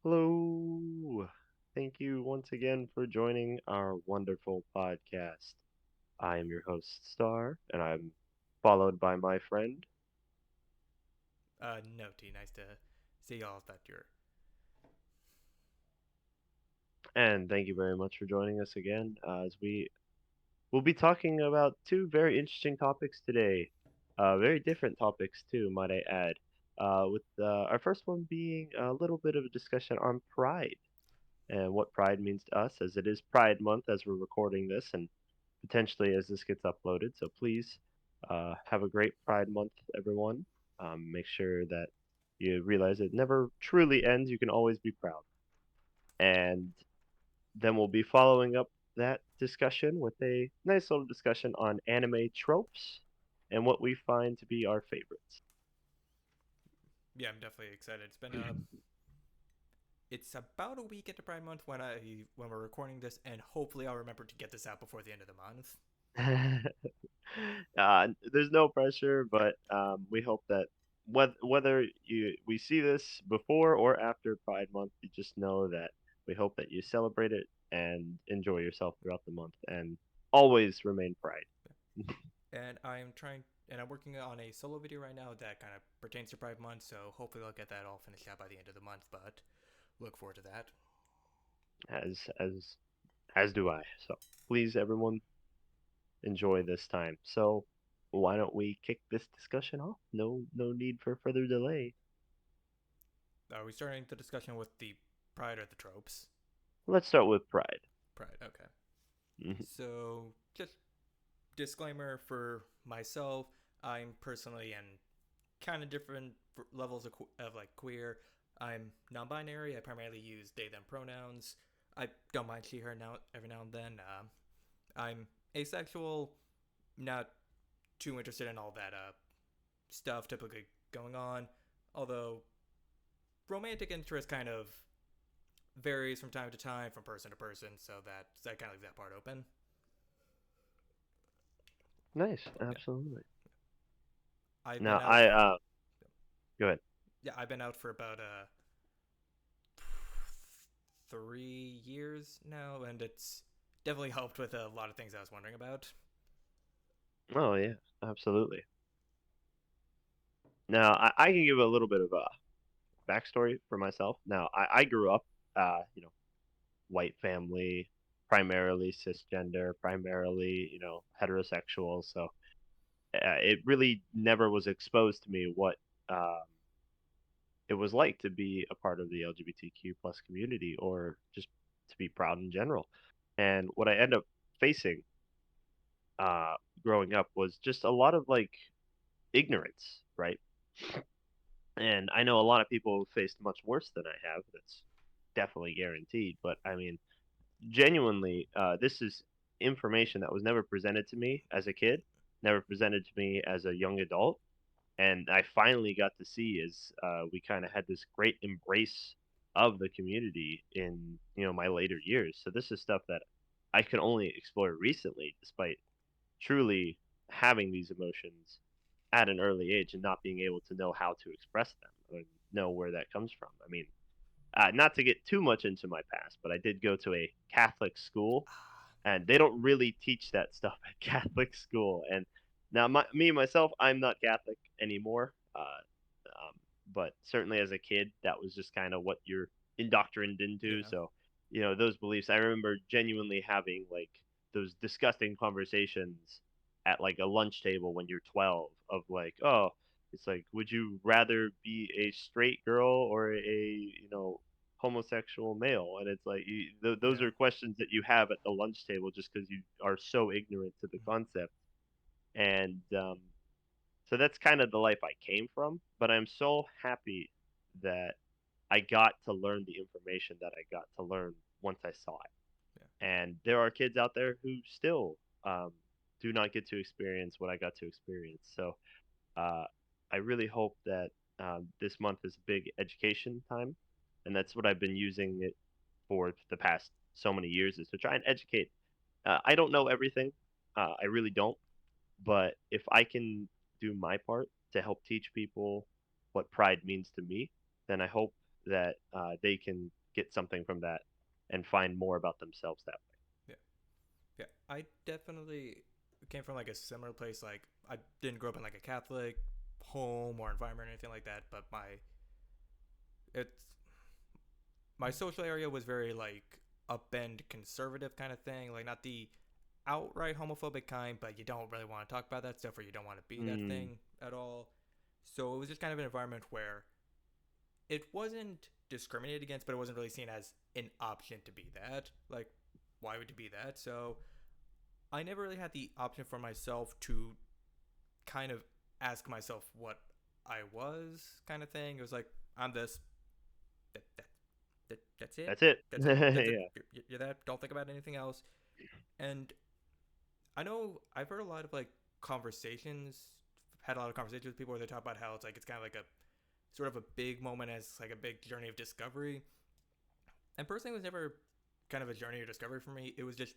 Hello. Thank you once again for joining our wonderful podcast. I am your host, Star, and I'm followed by my friend. NoTea, nice to see y'all that you're. And thank you very much for joining us again as we will be talking about two very interesting topics today. Very different topics, too, might I add. With our first one being a little bit of a discussion on pride and what pride means to us, as it is Pride Month as we're recording this, and potentially as this gets uploaded. So please have a great Pride Month, everyone. Make sure that you realize it never truly ends. You can always be proud. And then we'll be following up that discussion with a nice little discussion on anime tropes and what we find to be our favorites. Yeah, I'm definitely excited. It's about a week into Pride Month when we're recording this, and hopefully I'll remember to get this out before the end of the month. There's no pressure, but we hope that whether we see this before or after Pride Month, you just know that we hope that you celebrate it and enjoy yourself throughout the month, and always remain Pride. And I'm working on a solo video right now that kind of pertains to Pride Month, so hopefully I'll get that all finished out by the end of the month. But look forward to that. as as as do I. So please, everyone, enjoy this time. So why don't we kick this discussion off? No need for further delay. Are we starting the discussion with the Pride or the tropes? Let's start with Pride. Pride, okay. Mhm. So just disclaimer for myself, I'm personally in kind of different levels of like queer. I'm non-binary. I primarily use they/them pronouns. I don't mind she, her now every now and then. I'm asexual, not too interested in all that stuff typically going on. Although romantic interest kind of varies from time to time, from person to person, so that kind of leaves that part open. Nice, Yeah, absolutely. I've Now been out. I go ahead. Yeah, I've been out for about 3 years now, and it's definitely helped with a lot of things I was wondering about. Oh yeah, absolutely. Now I can give a little bit of a backstory for myself. Now I grew up, white family, primarily cisgender, primarily heterosexual. So it really never was exposed to me what um, it was like to be a part of the LGBTQ plus community or just to be proud in general. And what I end up facing uh, growing up was just a lot of like ignorance, right? And I know a lot of people have faced much worse than I have. That's definitely guaranteed. But I mean, genuinely, this is information that was never presented to me as a kid, never presented to me as a young adult, and I finally got to see as we kind of had this great embrace of the community in my later years. So this is stuff that I could only explore recently, despite truly having these emotions at an early age and not being able to know how to express them or know where that comes from. I mean, not to get too much into my past, but I did go to a Catholic school, and they don't really teach that stuff at Catholic school. And now, me myself, I'm not Catholic anymore, but certainly as a kid, that was just kind of what you're indoctrined into. Yeah, So, those beliefs. I remember genuinely having like those disgusting conversations at like a lunch table when you're 12 of like, oh, it's like, would you rather be a straight girl or a homosexual male? And it's like those yeah, are questions that you have at the lunch table just because you are so ignorant to the concept. And so that's kind of the life I came from. But I'm so happy that I got to learn the information that I got to learn once I saw it. yeah. And there are kids out there who still do not get to experience what I got to experience. So uh, I really hope that this month is a big education time, and that's what I've been using it for the past so many years is to try and educate. I don't know everything, I really don't, but if I can do my part to help teach people what pride means to me, then I hope that they can get something from that and find more about themselves that Yeah. Yeah. I definitely came from like a similar place. Like I didn't grow up in like a Catholic home or environment or anything like that, but it's my social area was very like upend conservative kind of thing. Like not the outright homophobic kind, but you don't really want to talk about that stuff or you don't want to be way. that thing at all. So it was just kind of an environment where it wasn't discriminated against, but it wasn't really seen as an option to be that. Like, why would you be that? So I never really had the option for myself to kind of ask myself what I was, kind of thing. It was like, I'm this. That's it. That's it. That's it. That's it. Yeah. You're that. Don't think about anything else. And I know I've heard a lot of like conversations, had a lot of conversations with people where they talk about how it's kind of like a sort of a big moment as like a big journey of discovery. And personally, it was never kind of a journey of discovery for me. It was just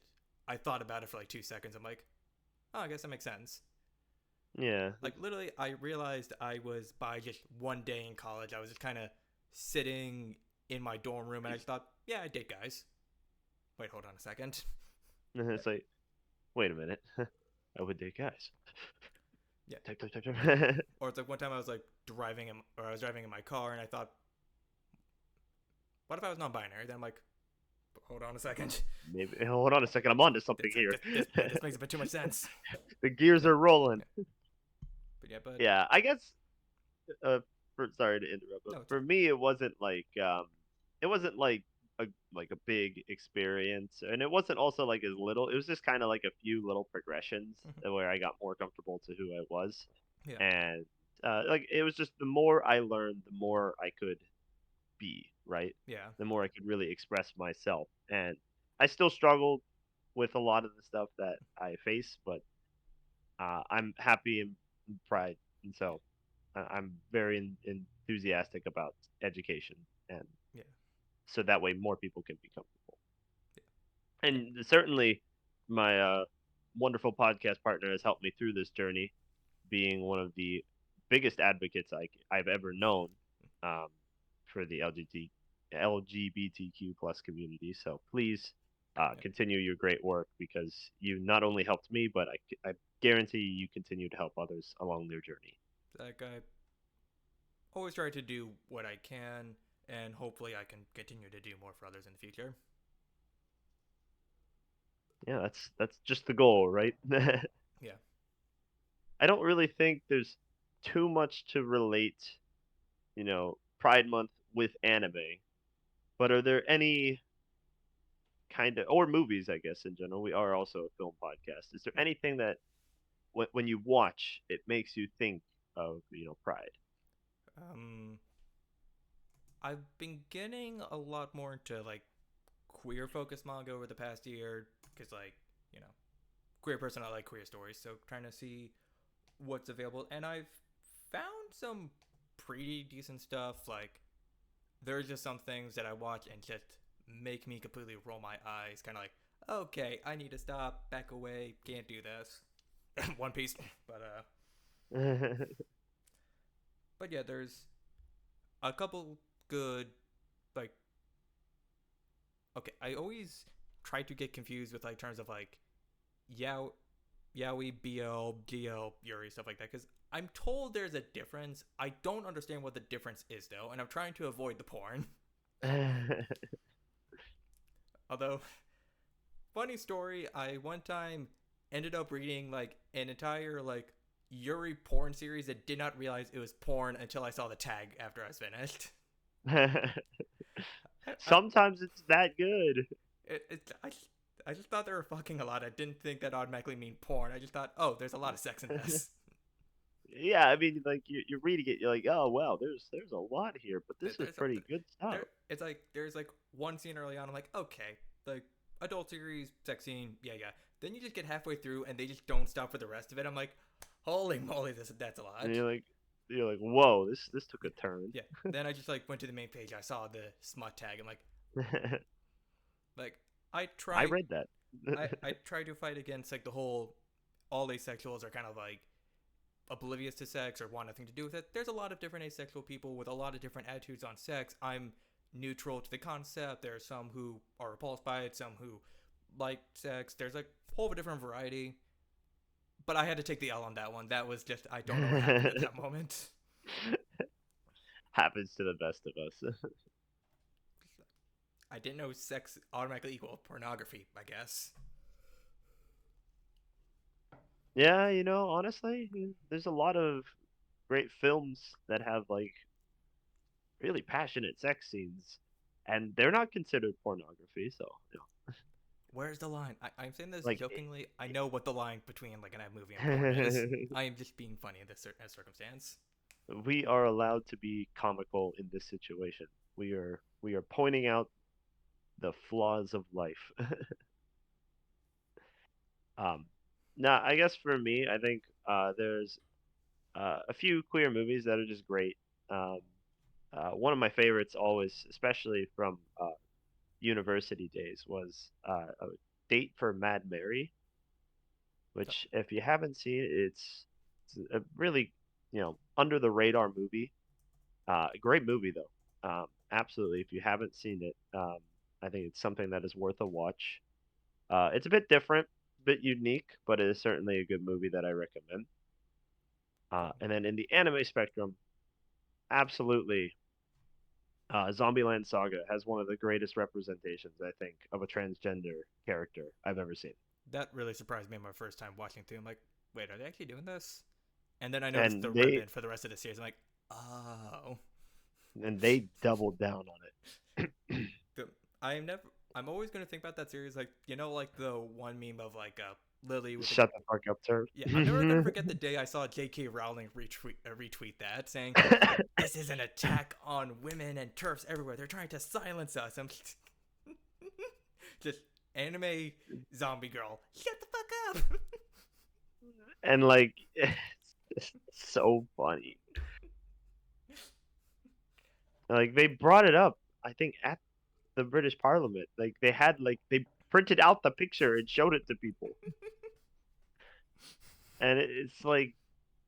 I thought about it for like 2 seconds. I'm like, oh, I guess that makes sense. Yeah. Like literally, I realized I was by just one day in college. I was just kind of sitting in my dorm room, and I just thought, yeah, I date guys. Wait, hold on a second. It's like, wait a minute. I would date guys. Yeah. Type, type, type, type. Or it's like one time I was like I was driving in my car, and I thought, what if I was non-binary? Then I'm like, hold on a second. Maybe. Hold on a second. I'm onto something It's like here. this makes a bit too much sense. The gears But are rolling. yeah, but yeah, but Yeah, I guess. Uh, sorry to interrupt, but no, it's for me, it wasn't a like a big experience, and it wasn't also like as little. It was just kind of like a few little progressions where I got more comfortable to who I was, yeah, and like it was just the more I learned, the more I could be, right? yeah, The more I could really express myself, and I still struggled with a lot of the stuff that I face, but I'm happy and pride, and so I'm very enthusiastic about education, and yeah, so that way more people can be comfortable. yeah, And certainly, my wonderful podcast partner has helped me through this journey, being one of the biggest advocates I've ever known um, for the LGBTQ plus community. So please yeah. continue your great work because you not only helped me, but I guarantee you continue to help others along their journey. Like I always try to do what I can, and hopefully I can continue to do more for others in the future. Yeah, that's just the goal, right? Yeah. I don't really think there's too much to relate, Pride Month with anime. But are there any kind of, or movies, I guess, in general? We are also a film podcast. Is there Yeah. anything that when you watch, it makes you think of, Pride? Um, I've been getting a lot more into like queer focused manga over the past year because like you know queer person I like queer stories, so trying to see what's available, and I've found some pretty decent stuff. Like there's just some things that I watch and just make me completely roll my eyes, kind of like, okay, I need to stop, back away, can't do this. One Piece, but but yeah, there's a couple good like okay. I always try to get confused with like terms of like Yao Yaoi, BL, GL, Yuri, stuff like that. Because I'm told there's a difference. I don't understand what the difference is, though, and I'm trying to avoid the porn. Although, funny story, I one time ended up reading like an entire like Yuri porn series that did not realize it was porn until I saw the tag after I was finished. I Sometimes it's that good. it, it I just thought they were fucking a lot. I didn't think that automatically mean porn. I just thought, oh, there's a lot of sex in this. Yeah, I mean, like you're reading it, you're like, oh wow, there's a lot here, but this is There's a, pretty good stuff. it's like there's like one scene early on. I'm like, okay, like adult series, sex scene, yeah, yeah. Then you just get halfway through and they just don't stop for the rest of it. I'm like, holy moly, that's a And lot. you're like, whoa, this took a turn. Yeah. Then I just like went to the main page. I saw the smut tag. I'm like I I try read that. I try to fight against like the whole all asexuals are kind of like oblivious to sex or want nothing to do with it. There's a lot of different asexual people with a lot of different attitudes on sex. I'm neutral to the concept. There are some who are repulsed by it, some who like sex. There's like a whole different variety. But I had to take the L on that one. That was just, I don't know what happened at that moment. Happens to the best of us. I didn't know sex automatically equal pornography, I guess. Yeah, honestly, there's a lot of great films that have like really passionate sex scenes, and they're not considered pornography. So, Where's the line? I'm saying this like, jokingly. I know what the line between like a movie and porn is. I am just being funny in this circumstance. we are allowed to be comical in this situation. We are pointing out the flaws of life. Um, Now, I guess for me, I think there's a few queer movies that are just great. Um, one of my favorites, always, especially from university days, was a Date for Mad Mary, So, which, if you haven't seen it, it's a really, under the radar movie. A great movie though. Absolutely, if you haven't seen it, I think it's something that is worth a watch. It's a bit different, bit unique, but it is certainly a good movie that I recommend. And then in the anime spectrum, absolutely, Zombieland Saga has one of the greatest representations, I think, of a transgender character I've ever seen. that really surprised me my first time watching through. I'm like, wait, are they actually doing this? And then I noticed the And they ribbon for the rest of the series. I'm like, oh. and they doubled down on it. The, I'm never. I'm always gonna think about that series, like like the one meme of like Lily with the. Shut the fuck up, sir. Yeah, I'm never gonna forget the day I saw J.K. Rowling retweet that, saying, "This is an attack on women and turfs everywhere. They're trying to silence us." I'm just anime zombie girl. Shut the fuck up. And like, it's so funny. Like they brought it up, I think, at the British Parliament. Like they printed out the picture and showed it to people, and it's like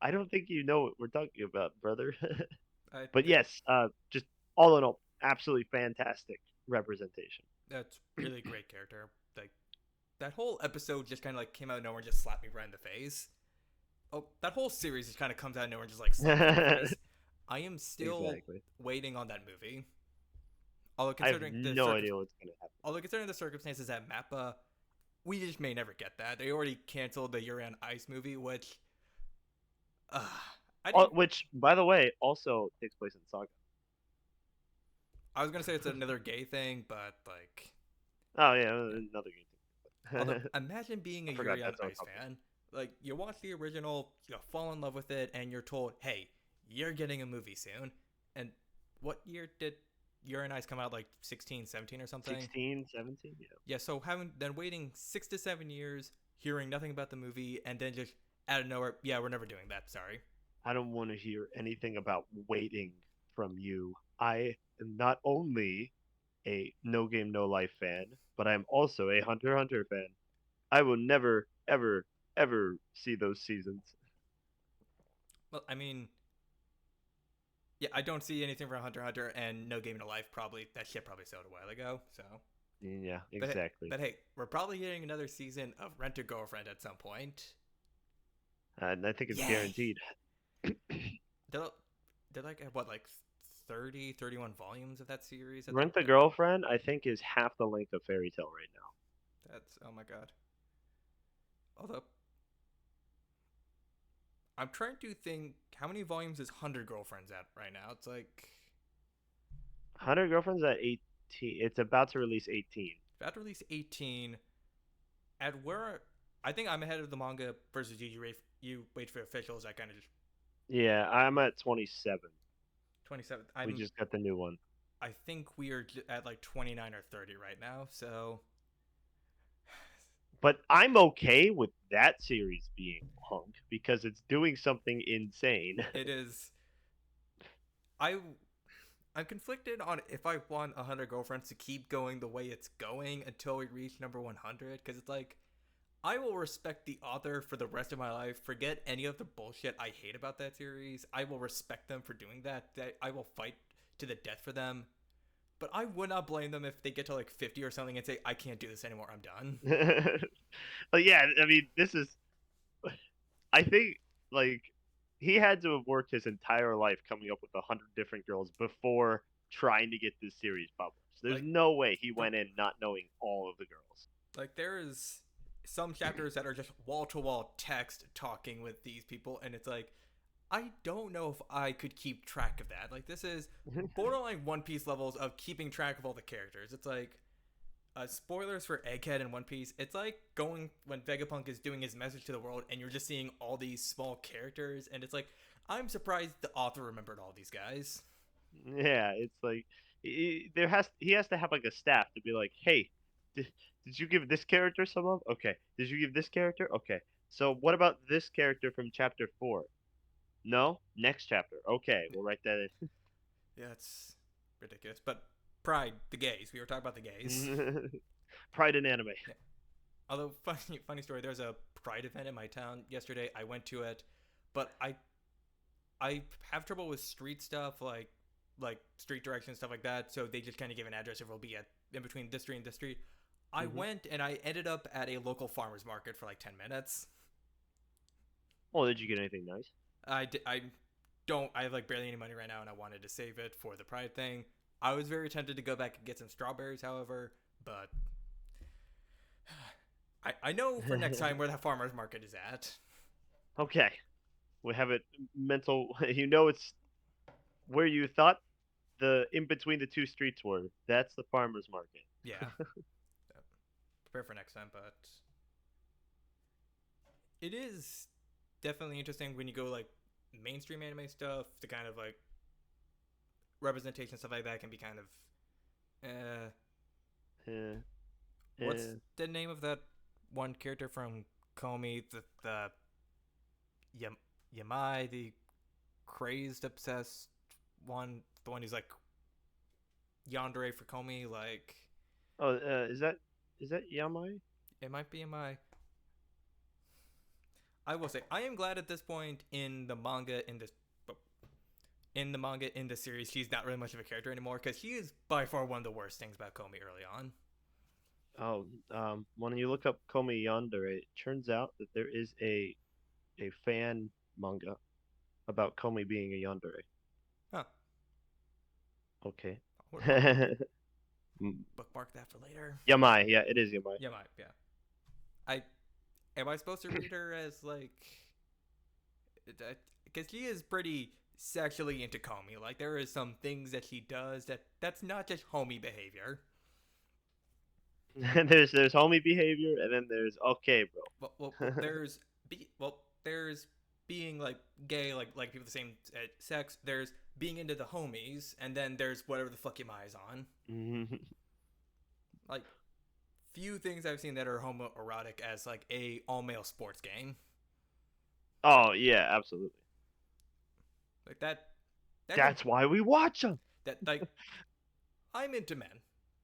I don't think you know what we're talking about, brother. I, But yes, just all in all, absolutely fantastic representation. that's really great character. Like that whole episode just kind of like came out of nowhere and just slapped me right in the face. Oh, that whole series just kind of comes out of nowhere and just like slaps me in the face. I am still Exactly. waiting on that movie. Although I have considering the no idea what's gonna happen. although considering the circumstances at Mappa, we just may never get that. They already canceled the Yuri on Ice movie, which uh, I didn't. Which, by the way, also takes place in Saga. I was gonna say it's another gay thing, but like, Oh yeah, yeah. another Although game. imagine being a I forgot Yuri on that's on Ice topic. fan. Like you watch the original, you fall in love with it, and you're told, "Hey, you're getting a movie soon." And what year did Yuri on Ice come out? Like 16, 17 or something? 16, 17, yeah. Yeah. So having then waiting 6 to 7 years, hearing nothing about the movie, and then just out of nowhere, yeah, we're never doing that. Sorry. I don't want to hear anything about waiting from you. I am not only a No Game No Life fan, but I'm also a Hunter x Hunter fan. I will never, ever, ever see those seasons. Well, I mean, yeah, I don't see anything from Hunter x Hunter, and No Game No Life probably that shit probably sold a while ago. So, Yeah, but exactly. but hey, we're probably getting another season of Rent a Girlfriend at some point. And I think it's Yay! guaranteed. They're, they're like at what, like 30, 31 volumes of that series at Rent the the Girlfriend, I think, is half the length of Fairy Tale right now. that's oh my god. Although I'm trying to think how many volumes is 100 Girlfriends at right now. It's like 100 Girlfriends at 18. It's about to release 18. about to release 18. At where I think I'm ahead of the manga versus you wait for officials. I kind of just Yeah, I'm at 27. 27th. We just got the new one. I think we are at like 29 or 30 right now. So But I'm okay with that series being long because it's doing something insane. it is. I I'm conflicted on if I want 100 girlfriends to keep going the way it's going until we reach number 100 because it's like I will respect the author for the rest of my life. Forget any of the bullshit I hate about that series. I will respect them for doing that. I will fight to the death for them. But I would not blame them if they get to like 50 or something and say, I can't do this anymore, I'm done. But yeah, I mean, this is. I think like he had to have worked his entire life coming up with 100 different girls before trying to get this series published. There's Like, no way he the went in not knowing all of the girls. like there is some chapters that are just wall to wall text talking with these people, and it's like I don't know if I could keep track of that. Like this is borderline One Piece levels of keeping track of all the characters. It's like spoilers for Egghead in One Piece. It's like going when Vegapunk is doing his message to the world, and you're just seeing all these small characters, and it's like I'm surprised the author remembered all these guys. Yeah, it's like he has to have like a staff to be like, hey, did you give this character some love? Okay. Did you give this character? Okay. So what about this character from chapter 4? No, next chapter. Okay, we'll write that Yeah, it's ridiculous. But Pride, the gays. We were talking about the gays. in. Pride in anime. Yeah. Although funny story, there's a Pride event in my town yesterday. I went to it, but I have trouble with street stuff like street directions stuff like that. So they just kind of give an address. It will be at in between this street and this street. I Hmm. went and I ended up at a local farmers market for like 10 minutes. Oh, did you get anything nice? I don't I have like barely any money right now, and I wanted to save it for the Pride thing. I was very tempted to go back and get some strawberries, however, but I know for next time where that farmers market is at. Okay, we have it mental. You know, it's where you thought the in between the two streets were. That's the farmers market. Yeah, prepare for next time, but it is definitely interesting when you go like mainstream anime stuff. The kind of like representation stuff like that can be kind of uh Yeah, what's yeah. the name of that one character from Komi, the Yamai, the crazed obsessed one, the one who's like yandere for Komi, like Oh, is that Yamai? it might be Yamai. I will say I am glad at this point in the manga in the series he's not really much of a character anymore, because he is by far one of the worst things about Komi early on. Oh, when you look up Komi Yandere, it turns out that there is a fan manga about Komi being a yandere. Huh. Okay. I'll bookmark that for later. Yamai, yeah, it is Yamai. Yeah, yeah. I am I supposed to read her as like because she is pretty sexually into Komi. Like there is some things that she does that's not just homie behavior. There's homie behavior, and then there's okay, bro. There's being like gay, like people of the same sex. There's being into the homies, and then there's whatever the fuck your eyes on. Like few things I've seen that are homoerotic as like a all male sports game. Oh yeah, absolutely. Like that can That's why we watch them. that like I'm into men.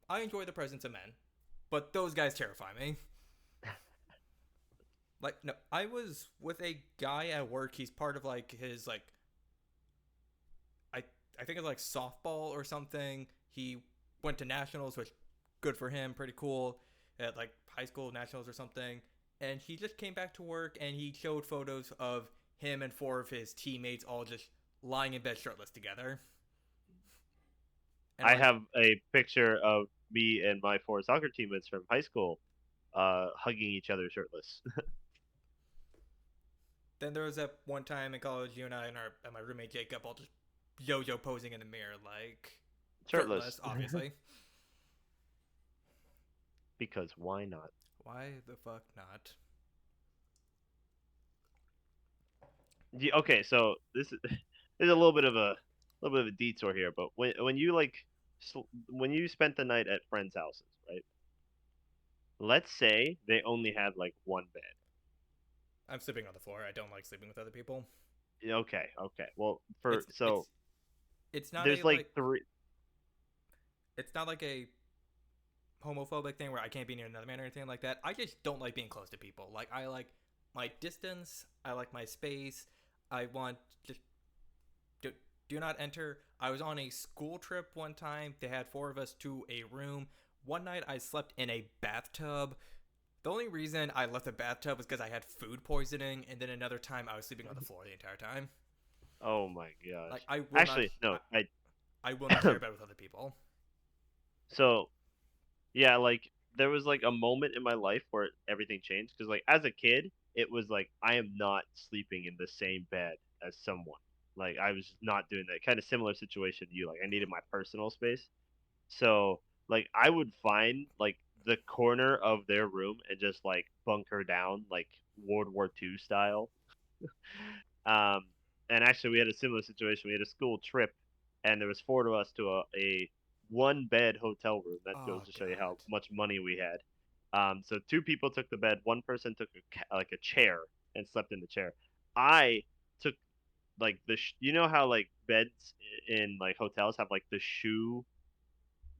I enjoy the presence of men, but those guys terrify me. Like no, I was with a guy at work. He's part of like his like I I think it's like softball or something. He went to nationals, which good for him, pretty cool at like high school nationals or something. And he just came back to work and he showed photos of him and four of his teammates all just lying in bed shirtless together. And I like have a picture of me and my four soccer teammates from high school, hugging each other shirtless. then there was that one time in college, you and I and my roommate Jacob all just yo-yo posing in the mirror, like Shirtless. shirtless, obviously. Because why not? Why the fuck not? Okay, so this is there's a little bit of a detour here, but when you like when you spent the night at friends' houses, right? Let's say they only had like one bed. I'm sleeping on the floor. I don't like sleeping with other people. Okay, okay. Well, for It's so it's it's not a there's like like three. it's not like a homophobic thing where I can't be near another man or anything like that. I just don't like being close to people. Like I like my distance. I like my space. I want just do do not enter. I was on a school trip one time. They had four of us to a room. One night I slept in a bathtub. The only reason I left the bathtub was because I had food poisoning, and then another time I was sleeping on the floor the entire time. Oh my Like gosh. I will not, Actually, no. I will not share a bed with other people. So yeah, like there was like a moment in my life where everything changed because like as a kid, it was like I am not sleeping in the same bed as someone. Like I was just not doing that. Kind of similar situation to you. Like I needed my personal space. So like I would find like the corner of their room and just like bunker down like World War II style. Um, and actually, we had a similar situation. We had a school trip, and there was four of us to a one bed hotel room. That goes Oh to show you how god. much money we had. So two people took the bed. One person took like a chair and slept in the chair. I took like you know how like beds in like hotels have like the shoe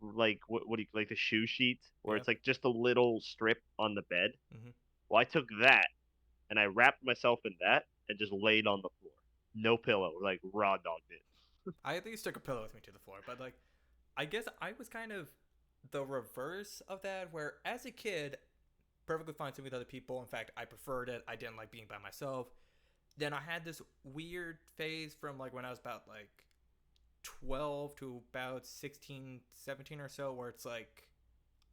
like what do you like the shoe sheet where Yeah. it's like just a little strip on the bed. Mm-hmm. Well, I took that and I wrapped myself in that and just laid on the floor. No pillow, like raw dogged it. I at least took a pillow with me to the floor, but like I guess I was kind of the reverse of that, where as a kid, perfectly fine sleeping with other people. In fact, I preferred it. I didn't like being by myself. Then I had this weird phase from like when I was about like 12 to about 16, 17 or so, where it's like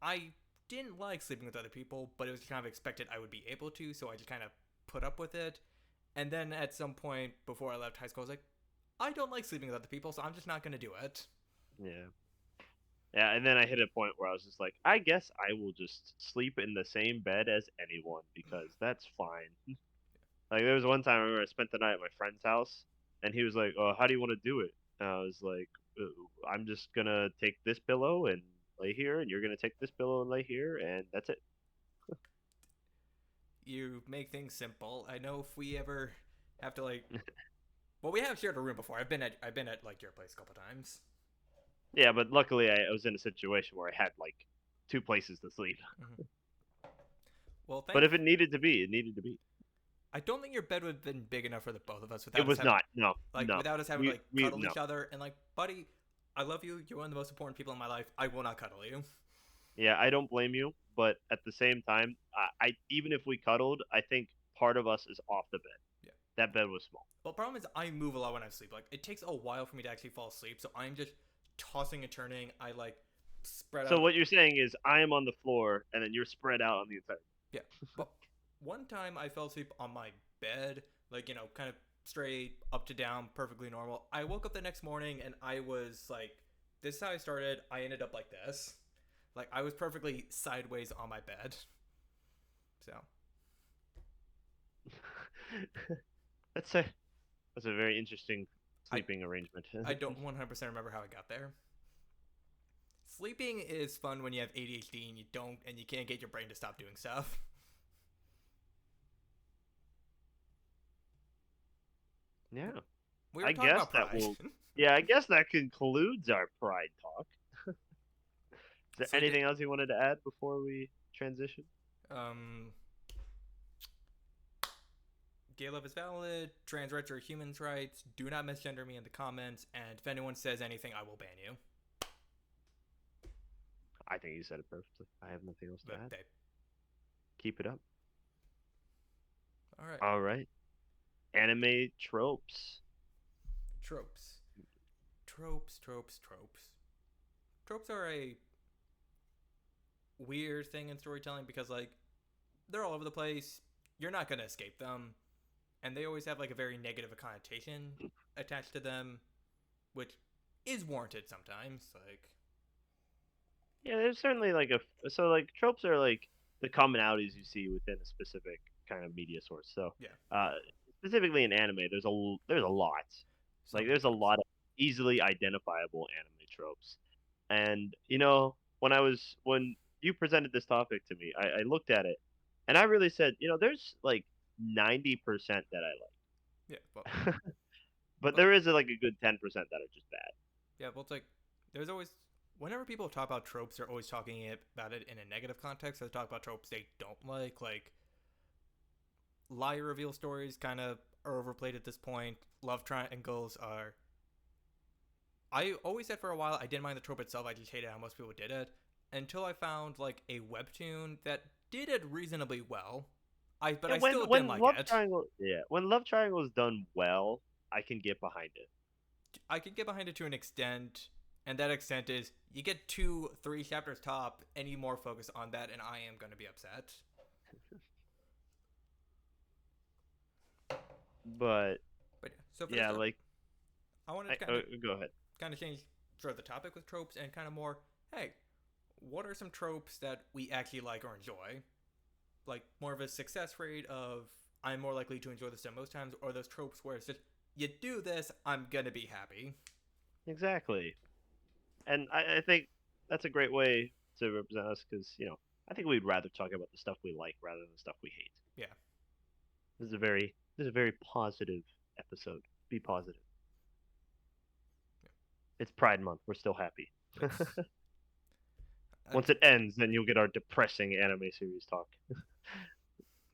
I didn't like sleeping with other people, but it was kind of expected I would be able to, so I just kind of put up with it. And then at some point before I left high school, I was like, I don't like sleeping with other people, so I'm just not going to do it. Yeah. Yeah, and then I hit a point where I was just like, I guess I will just sleep in the same bed as anyone because that's fine. Like there was one time I remember I spent the night at my friend's house, and he was like, "Oh, how do you want to do it?" And I was like, "I'm just gonna take this pillow and lay here, and you're gonna take this pillow and lay here, and that's it." You make things simple. I know if we ever have to like, well, we have shared a room before. I've been at like your place a couple times. Yeah, but luckily I was in a situation where I had like two places to sleep. Mm-hmm. Well, But thank. if it needed to be, it needed to be. I don't think your bed would have been big enough for the both of us It without us was having not. No, like no. without us having to We like we cuddle no. each other and like, buddy, I love you. You're one of the most important people in my life. I will not cuddle you. Yeah, I don't blame you, but at the same time, I even if we cuddled, I think part of us is off the bed. Yeah. That bed was small. Well, problem is I move a lot when I sleep. Like it takes a while for me to actually fall asleep, so I'm just tossing and turning. I like spread So out. what you're saying is I am on the floor and then you're spread out on the inside. Yeah, but one time I fell asleep on my bed, like kind of straight up to down, perfectly normal. I woke up the next morning and I was like, "This is how I started." I ended up like this, like I was perfectly sideways on my bed. So that's a that's a very interesting I sleeping arrangement. I don't 100% remember how I got there. Sleeping is fun when you have ADHD and you can't get your brain to stop doing stuff. Yeah. We were I talking guess about that pride. will Yeah, I guess that concludes our pride talk. Is there Sleeping. anything else you wanted to add before we transition? Um, Gay love is valid. Trans rights are humans' rights. Do not misgender me in the comments. And if anyone says anything, I will ban you. I think you said it perfectly. I have nothing else to But add. they. Keep it up. All right. All right. Anime tropes. Tropes. Tropes, tropes, tropes. Tropes are a weird thing in storytelling because, like, they're all over the place. You're not going to escape them. And they always have, like, a very negative connotation attached to them, which is warranted sometimes. Like, Yeah, there's certainly like so like tropes are like the commonalities you see within a specific kind of media source. So, yeah, uh, specifically in anime, there's a lot. so Like many there's a tropes. lot of easily identifiable anime tropes. And when you presented this topic to me, I looked at it and I really said, there's like 90% that Yeah, well, I like. But well, there is like a good 10% that are just bad. yeah, well, it's like there's always whenever people talk about tropes, they're always talking about it in a negative context. They talk about tropes they don't like lie reveal stories kind of are overplayed at this point. Love triangles are I always said for a while I didn't mind the trope itself. I just hated how most people did it until I found like a webtoon that did it reasonably well. But Yeah, I still didn't like it. when Love Triangle is done well, I can get behind it. I can get behind it to an extent, and that extent is you get 2, 3 chapters top. Any more focus on that, and I am going to be upset. But But so for this, yeah, like I wanted to go ahead. kind of change sort of the topic with tropes and kind of more. Hey, what are some tropes that we actually like or enjoy? Like more of a success rate of I'm more likely to enjoy this than most times, or those tropes where it's just you do this, I'm gonna be happy. Exactly. And I think that's a great way to represent us because, I think we'd rather talk about the stuff we like rather than the stuff we hate. Yeah. This is a very positive episode. Be positive. Yeah. It's Pride Month. We're still happy. Yes. Once it ends, then you'll get our depressing anime series talk.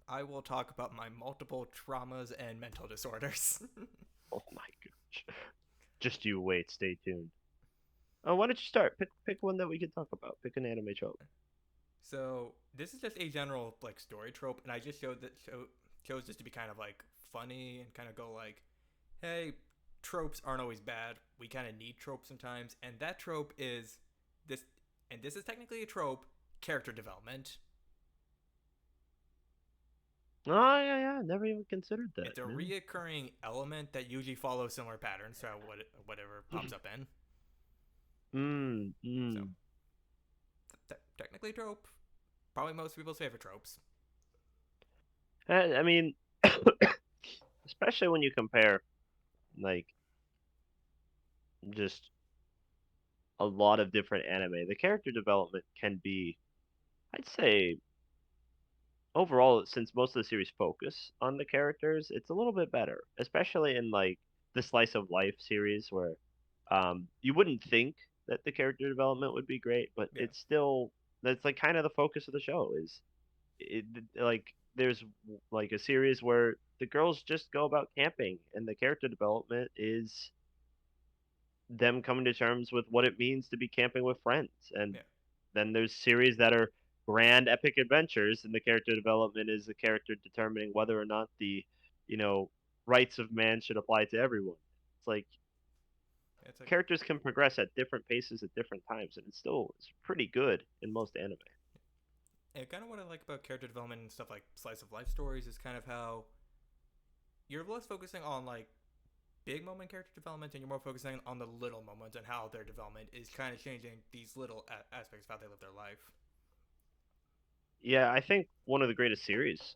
I will talk about my multiple traumas and mental disorders. Oh my gosh. Just you wait. Stay tuned. Why don't you start? Pick one that we can talk about. Pick an anime trope. So this is just a general like story trope, and I just chose this to be kind of like funny and kind of go like, hey, tropes aren't always bad. We kind of need tropes sometimes, and that trope is this, and this is technically a trope: character development. Oh yeah, yeah. Never even considered that. It's a Man. reoccurring element that usually follows similar patterns to whatever pops up in. Mm, So mm. technically trope, probably most people's favorite tropes. I mean, especially when you compare like just a lot of different anime, the character development can be, I'd say, overall, since most of the series focus on the characters, it's a little bit better, especially in like the slice of life series where you wouldn't think that the character development would be great, but Yeah, it's still that's like kind of the focus of the show is like there's like a series where the girls just go about camping and the character development is them coming to terms with what it means to be camping with friends. And yeah. then there's series that are grand epic adventures, and the character development is the character determining whether or not the, you know, rights of man should apply to everyone. It's like It's like characters can progress at different paces at different times, and it's pretty good in most anime. and kind of what I like about character development and stuff like slice of life stories is kind of how you're less focusing on like big moment character development and you're more focusing on the little moments and how their development is kind of changing these little aspects of how they live their life. Yeah, I think one of the greatest series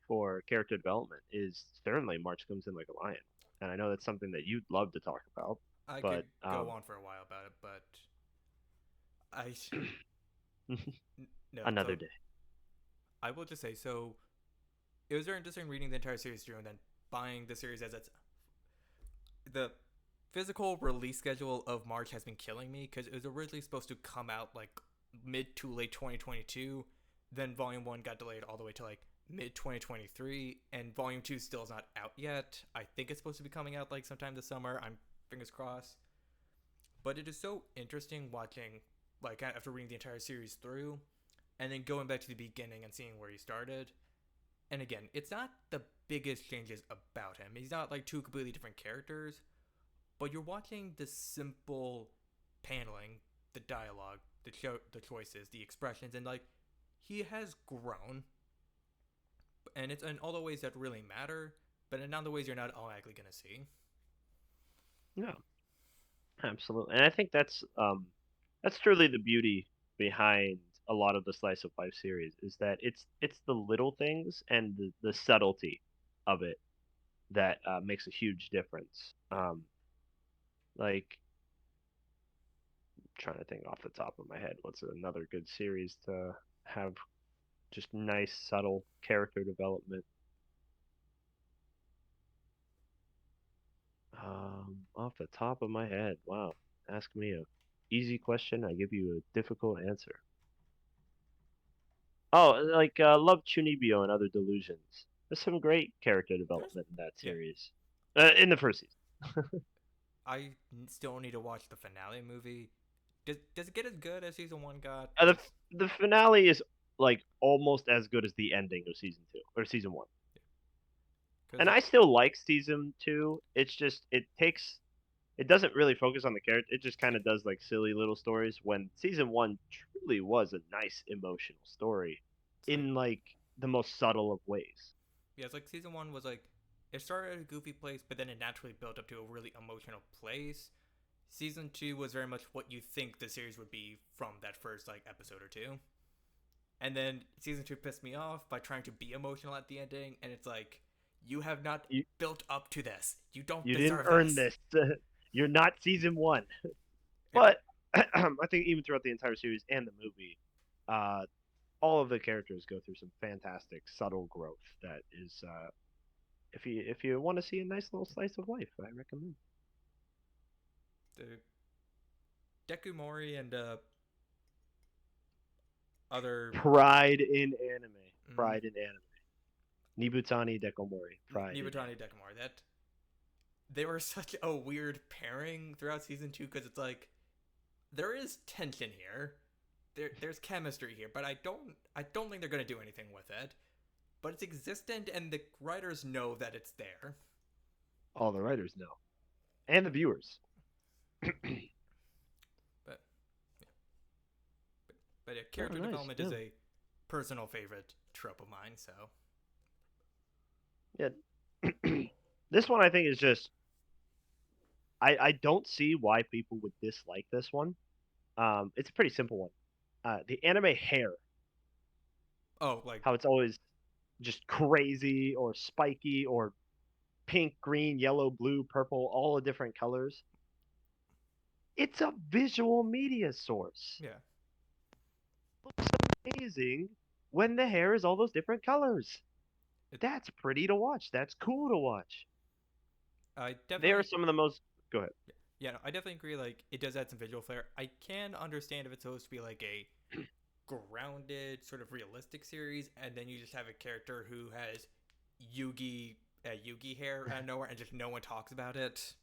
for character development is certainly March Comes In Like a Lion. And I know that's something that you'd love to talk about, I but could go on for a while about it, but I no. another So day. I will just say so. It was very interesting reading the entire series through and then buying the series as it's the physical release schedule of March has been killing me because it was originally supposed to come out like mid to late 2022. Then Volume 1 got delayed all the way to like mid 2023, and Volume 2 still is not out yet. I think it's supposed to be coming out like sometime this summer. I'm fingers crossed. But it is so interesting watching, like, after reading the entire series through and then going back to the beginning and seeing where he started. And again, it's not the biggest changes about him. He's not like two completely different characters, but you're watching the simple paneling, the dialogue, the choices, the expressions, and like he has grown, and it's in all the ways that really matter, but in none of the ways you're not automatically gonna see. Yeah, absolutely. And I think that's truly the beauty behind a lot of the slice of life series is that it's the little things and the subtlety of it that makes a huge difference. Yeah, Like trying to think off the top of my head, what's another good series to have just nice subtle character development? Off the top of my head, wow. Ask me a easy question, I give you a difficult answer. Oh, like Love Chunibyo and Other Delusions. There's some great character there's development in that yeah, series. In the first season. I still need to watch the finale movie. Does it get as good as season one got? Uh, the Because the finale is like almost as good as the ending of season two or season one. because And I still like season two. It's just it doesn't really focus on the character. It just kind of does like silly little stories. When season one truly was a nice emotional story, it's like in like the most subtle of ways. yeah, it's like season one was like it started at a goofy place, but then it naturally built up to a really emotional place. Season two was very much what you think the series would be from that first like episode or two. And then season two pissed me off by trying to be emotional at the ending, and it's like you have not You built up to this. You don't you didn't deserve earn this. this. You're not season one. It, But I think even throughout the entire series and the movie, uh, all of the characters go through some fantastic subtle growth that is if you want to see a nice little slice of life, I recommend. the Deku Mori and other Pride in anime. mm, Pride in anime. Nibutani Dekomori. Pride in Nibatani anime. Dekamori, that they were such a weird pairing throughout season two because it's like there is tension here, there's chemistry here, but I don't think they're gonna do anything with it. But it's existent, and the writers know that it's there. All the writers know. And the viewers. But but yeah, Oh, character nice. development Yeah. is a personal favorite trope of mine. So Yeah. This one I think is just I don't see why people would dislike this one. It's a pretty simple one. The anime hair, oh like how it's always just crazy or spiky or pink, green, yellow, blue, purple, all the different colors. It's a visual media source. yeah, It looks amazing when the hair is all those different colors. it That's pretty to watch. That's cool to watch. I They are definitely some of the most. Go ahead. yeah, no, I definitely agree. Like it does add some visual flair. I can understand if it's supposed to be like a grounded, sort of realistic series, and then you just have a character who has Yugi hair out of nowhere, and just no one talks about it.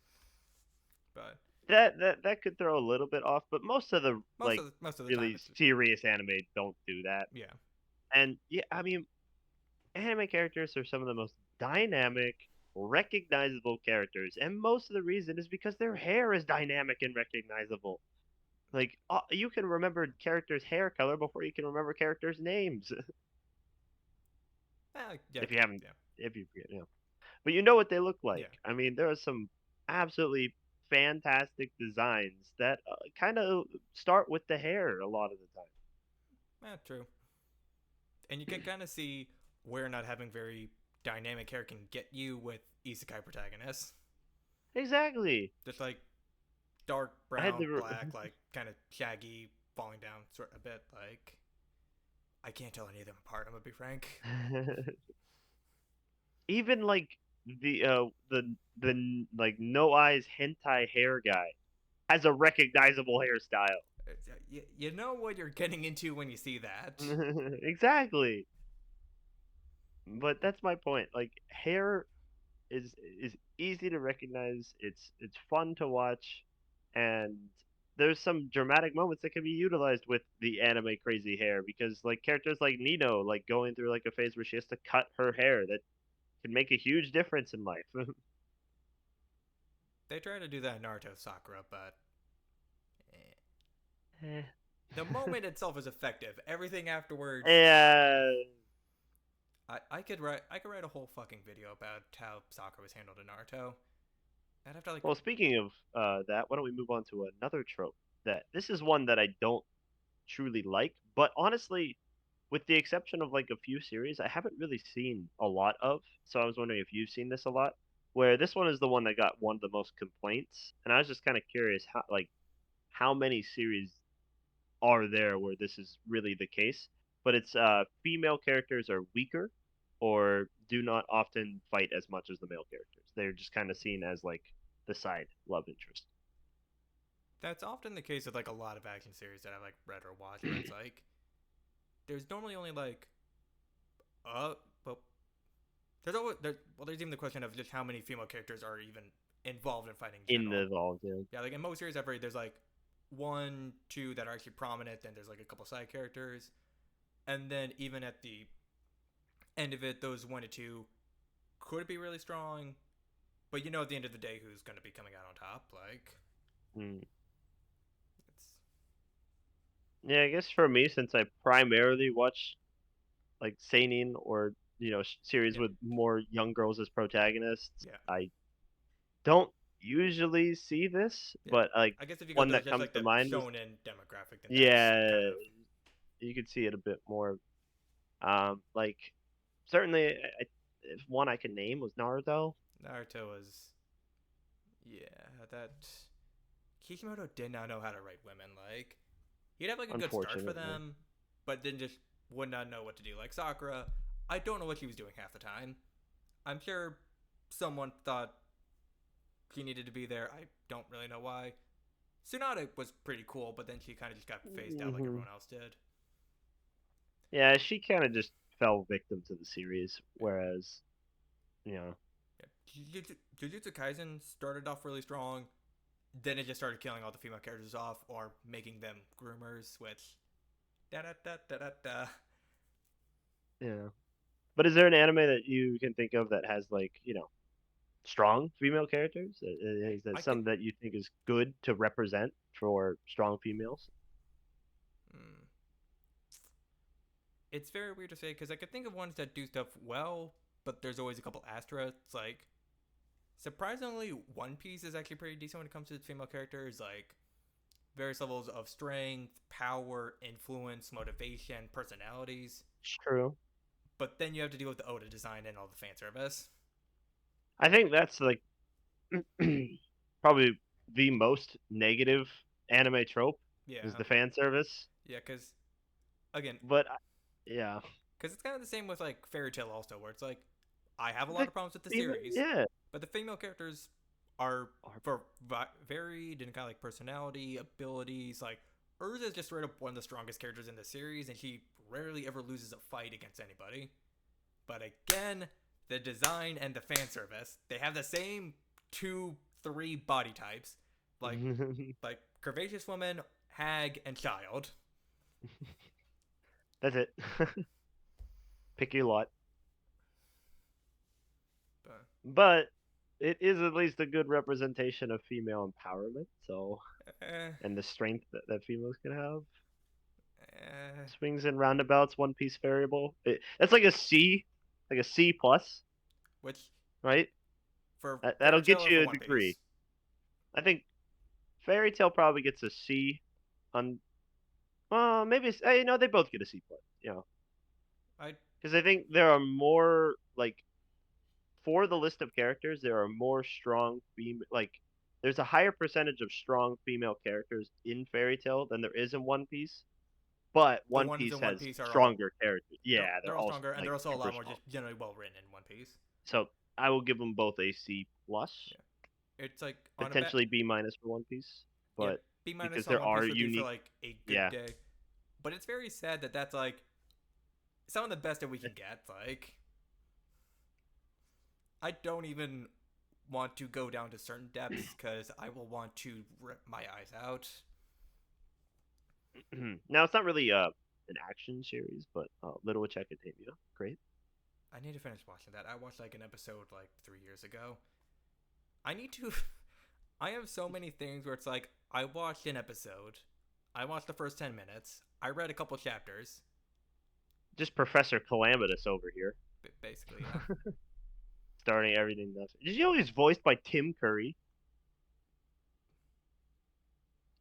But That could throw a little bit off, but most of the like most of the time, really it's serious anime don't do that. yeah. And yeah, I mean, anime characters are some of the most dynamic, recognizable characters, and most of the reason is because their hair is dynamic and recognizable. Like you can remember characters' hair color before you can remember characters' names Yeah, if you haven't, yeah, if you know. But you know what they look yeah. like. I mean, there are some absolutely fantastic designs that kind of start with the hair a lot of the time. True. And you can kind of see where not having very dynamic hair can get you with isekai protagonists. Exactly. Just like dark I had brown, to. black, like kind of shaggy, falling down sort of a bit. Like I can't tell any of them apart. I'm gonna be frank. Even like the like no eyes hentai hair guy has a recognizable hairstyle. You know what you're getting into when you see that. Exactly. But that's my point. Like hair is easy to recognize. It's fun to watch, and there's some dramatic moments that can be utilized with the anime crazy hair because like characters like Nino like going through like a phase where she has to cut her hair that can make a huge difference in life. They try to do that in Naruto Sakura, but eh. Eh. The moment itself is effective. Everything afterwards, Yeah. I could write a whole fucking video about how Sakura was handled in Naruto. I'd have to like Well, speaking of that, why don't we move on to another trope? That this is one that I don't truly like, but honestly, with the exception of like a few series, I haven't really seen a lot of. So I was wondering if you've seen this a lot. Where this one is the one that got one of the most complaints, and I was just kind of curious how many series are there where this is really the case. But it's female characters are weaker or do not often fight as much as the male characters. They're just kind of seen as like the side love interest. that's often the case with like a lot of action series that I've like read or watched, where it's like there's normally only like well there's always there's even the question of just how many female characters are even involved in fighting in in general. the volunteer. Yeah, like in most series I've read, there's like one, two that are actually prominent, then there's like a couple side characters, and then even at the end of it, those one to two could be really strong, but you know at the end of the day who's going to be coming out on top. Like Mm. it's Yeah, I guess for me, since I primarily watch like seinen or series yeah, with more young girls as protagonists, yeah, I don't usually see this, yeah. but like I guess if you go one to that just comes like to the mind is shonen demographic, then that's kind yeah, of you could see it a bit more. Like certainly, if one I can name was Naruto. Naruto was yeah that Kishimoto did not know how to write women. Like he'd have like a good start for Unfortunately, them, but then just would not know what to do. Like Sakura, I don't know what she was doing half the time. I'm sure someone thought she needed to be there. I don't really know why. Tsunade was pretty cool, but then she kind of just got phased out like hmm everyone else did. yeah, she kind of just fell victim to the series, whereas you know, Yeah. Jujutsu Kaisen started off really strong, then it just started killing all the female characters off or making them groomers, which da da da da da da. yeah. But is there an anime that you can think of that has like strong female characters? Is that I could. some that you think is good to represent for strong females? Mm, it's very weird to say because I could think of ones that do stuff well, but there's always a couple asterisks. Like surprisingly, One Piece is actually pretty decent when it comes to female characters. Like various levels of strength, power, influence, motivation, personalities. It's true. But then you have to deal with the Oda design and all the fan service. I think that's like probably the most negative anime trope is Yeah, the fan service. yeah, because again, But yeah, because it's kind of the same with like Fairy Tail also, where it's like I have a lot the of problems with the female, series, yeah, but the female characters are are- for varied and kind of like personality, abilities. Like Urza is just straight up one of the strongest characters in the series, and she rarely ever loses a fight against anybody. But again, the design and the fan service, they have the same two, three body types, like like curvaceous woman, hag, and child. that's it. Pick your lot. But, But it is at least a good representation of female empowerment. So eh, and the strength that females can have. eh, Swings and roundabouts, One Piece variable. That's like a C plus, which right? for That'll Fairy get Tail or for you a One degree. Piece, I think Fairy Tale probably gets a C on. Maybe they both get a C plus. I Because I think there are more like for the list of characters, there are more strong female like. There's a higher percentage of strong female characters in Fairy Tale than there is in One Piece, but the One ones Piece in One has Piece are all stronger characters. Yeah, they're they're all all stronger, and like they're also a super lot more strong. just generally well written in One Piece. So I will give them both a C plus, Yeah, it's like on a bet. potentially B minus for One Piece, Yeah, but B minus because on there One are Piece would do for unique, like a good yeah, day. But it's very sad that that's like some of the best that we can get. Like I don't even want to go down to certain depths because I will want to rip my eyes out. now it's not really an action series, but Little Witch Academia, great. I need to finish watching that. I watched like an episode like 3 years ago. I need to. I have so many things where it's like I watched an episode, I watched the first 10 minutes, I read a couple chapters, Just Professor Calamitous over here, basically. Yeah. starting everything. Did you know he's voiced by Tim Curry?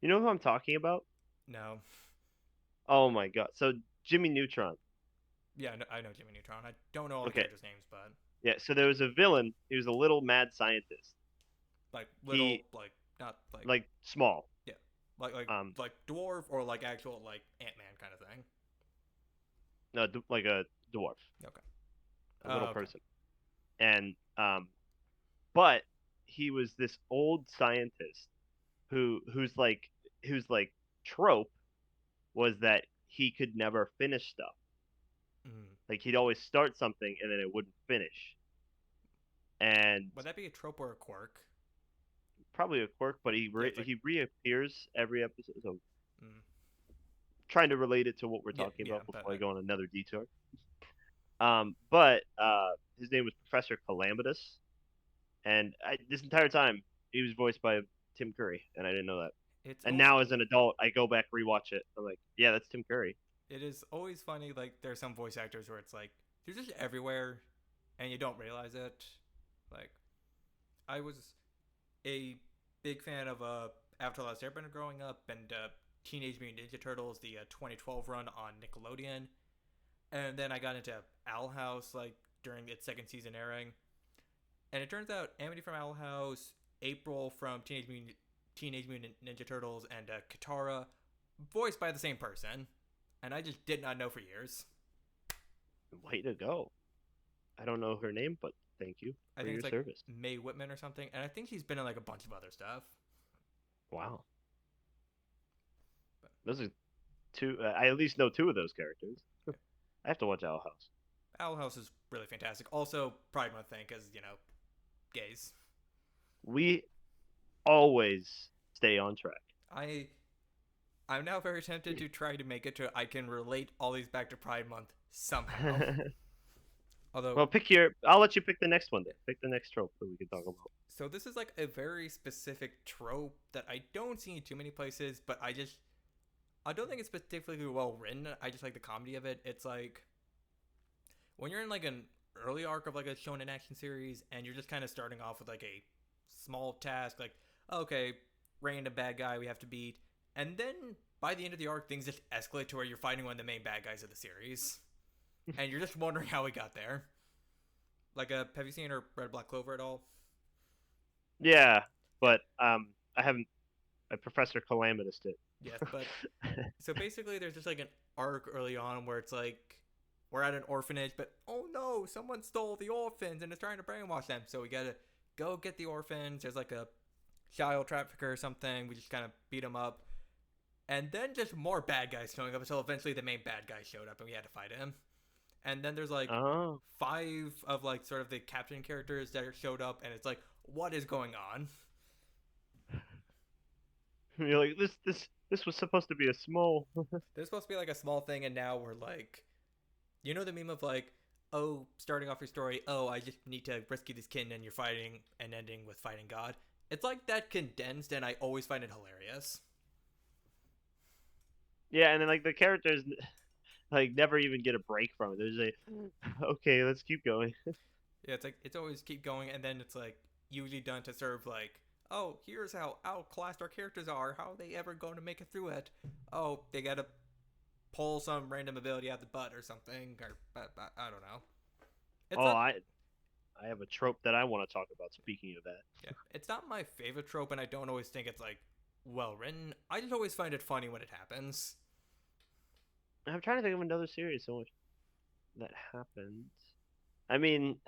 You know who I'm talking about? No. Oh my god! So Jimmy Neutron. Yeah, I know Jimmy Neutron. I don't know all the Okay, characters' names, but yeah. So there was a villain. He was a little mad scientist. like little, He like not like like small. yeah, like Um, like dwarf or like actual like Ant Man kind of thing. no, like a dwarf, Okay. a little Okay. person, and but he was this old scientist who's like trope was that he could never finish stuff. Mm. Like he'd always start something and then it wouldn't finish. And Would that be a trope or a quirk? probably a quirk, but Yeah, it's like, he reappears every episode. So mm, trying to relate it to what we're yeah, talking yeah, about but before I go on another detour. But his name was Professor Calamitous, and this entire time he was voiced by Tim Curry, and I didn't know that. it's And oh, now as an adult, I go back rewatch it. I'm like, yeah, that's Tim Curry. it is always funny. Like there's some voice actors where it's like they're just everywhere, and you don't realize it. Like I was a big fan of Avatar: Last Airbender growing up, and Teenage Mutant Ninja Turtles, the 2012 run on Nickelodeon, and then I got into Owl House like during its second season airing, and it turns out Amity from Owl House, April from Teenage Mutant Ninja Turtles, and Katara, voiced by the same person, and I just did not know for years. Way to go. I don't know her name, but thank you I for think your it's like service. Mae Whitman or something, and I think she's been in like a bunch of other stuff. Wow, But those are two. I at least know two of those characters. yeah, I have to watch Owl House. Owl House is really fantastic. Also, Pride Month thing, because gays. We always stay on track. I I'm now very tempted to try to make it to I can relate all these back to Pride Month somehow. Although, Well, pick your. I'll let you pick the next one then. Pick the next trope that we can talk about. so this is like a very specific trope that I don't see in too many places, but I don't think it's particularly well written. I just like the comedy of it. It's like when you're in like an early arc of like a shonen action series and you're just kind of starting off with like a small task, like okay, random bad guy we have to beat, and then by the end of the arc things just escalate to where you're fighting one of the main bad guys of the series, and you're just wondering how we got there. Like, have you seen her Red Black Clover at all? Yeah, Yeah, but I haven't. I Professor Calamitous it. yes, but so basically there's just like an arc early on where it's like we're at an orphanage, but oh no, someone stole the orphans and is trying to brainwash them. So we gotta go get the orphans. There's like a child trafficker or something. We just kind of beat him up, and then just more bad guys showing up until eventually the main bad guy showed up and we had to fight him. And then there's like Oh, five of like sort of the captain characters that showed up, and it's like what is going on? you're like this was supposed to be a small. There's supposed to be like a small thing, and now we're like, the meme of like, oh, starting off your story, oh, I just need to rescue this kid, and you're fighting and ending with fighting God. It's like that condensed, and I always find it hilarious. Yeah, and then like the characters like never even get a break from it. There's a okay, let's keep going. Yeah, it's like it's always keep going, and then it's like usually done to serve like, oh, here's how outclassed our characters are. How are they ever going to make it through it? Oh, they gotta pull some random ability out the butt or something, or I don't know. It's Oh, not I have a trope that I want to talk about. Speaking of that, Yeah, it's not my favorite trope, and I don't always think it's like well written. I just always find it funny when it happens. I'm trying to think of another series so much that happens. I mean,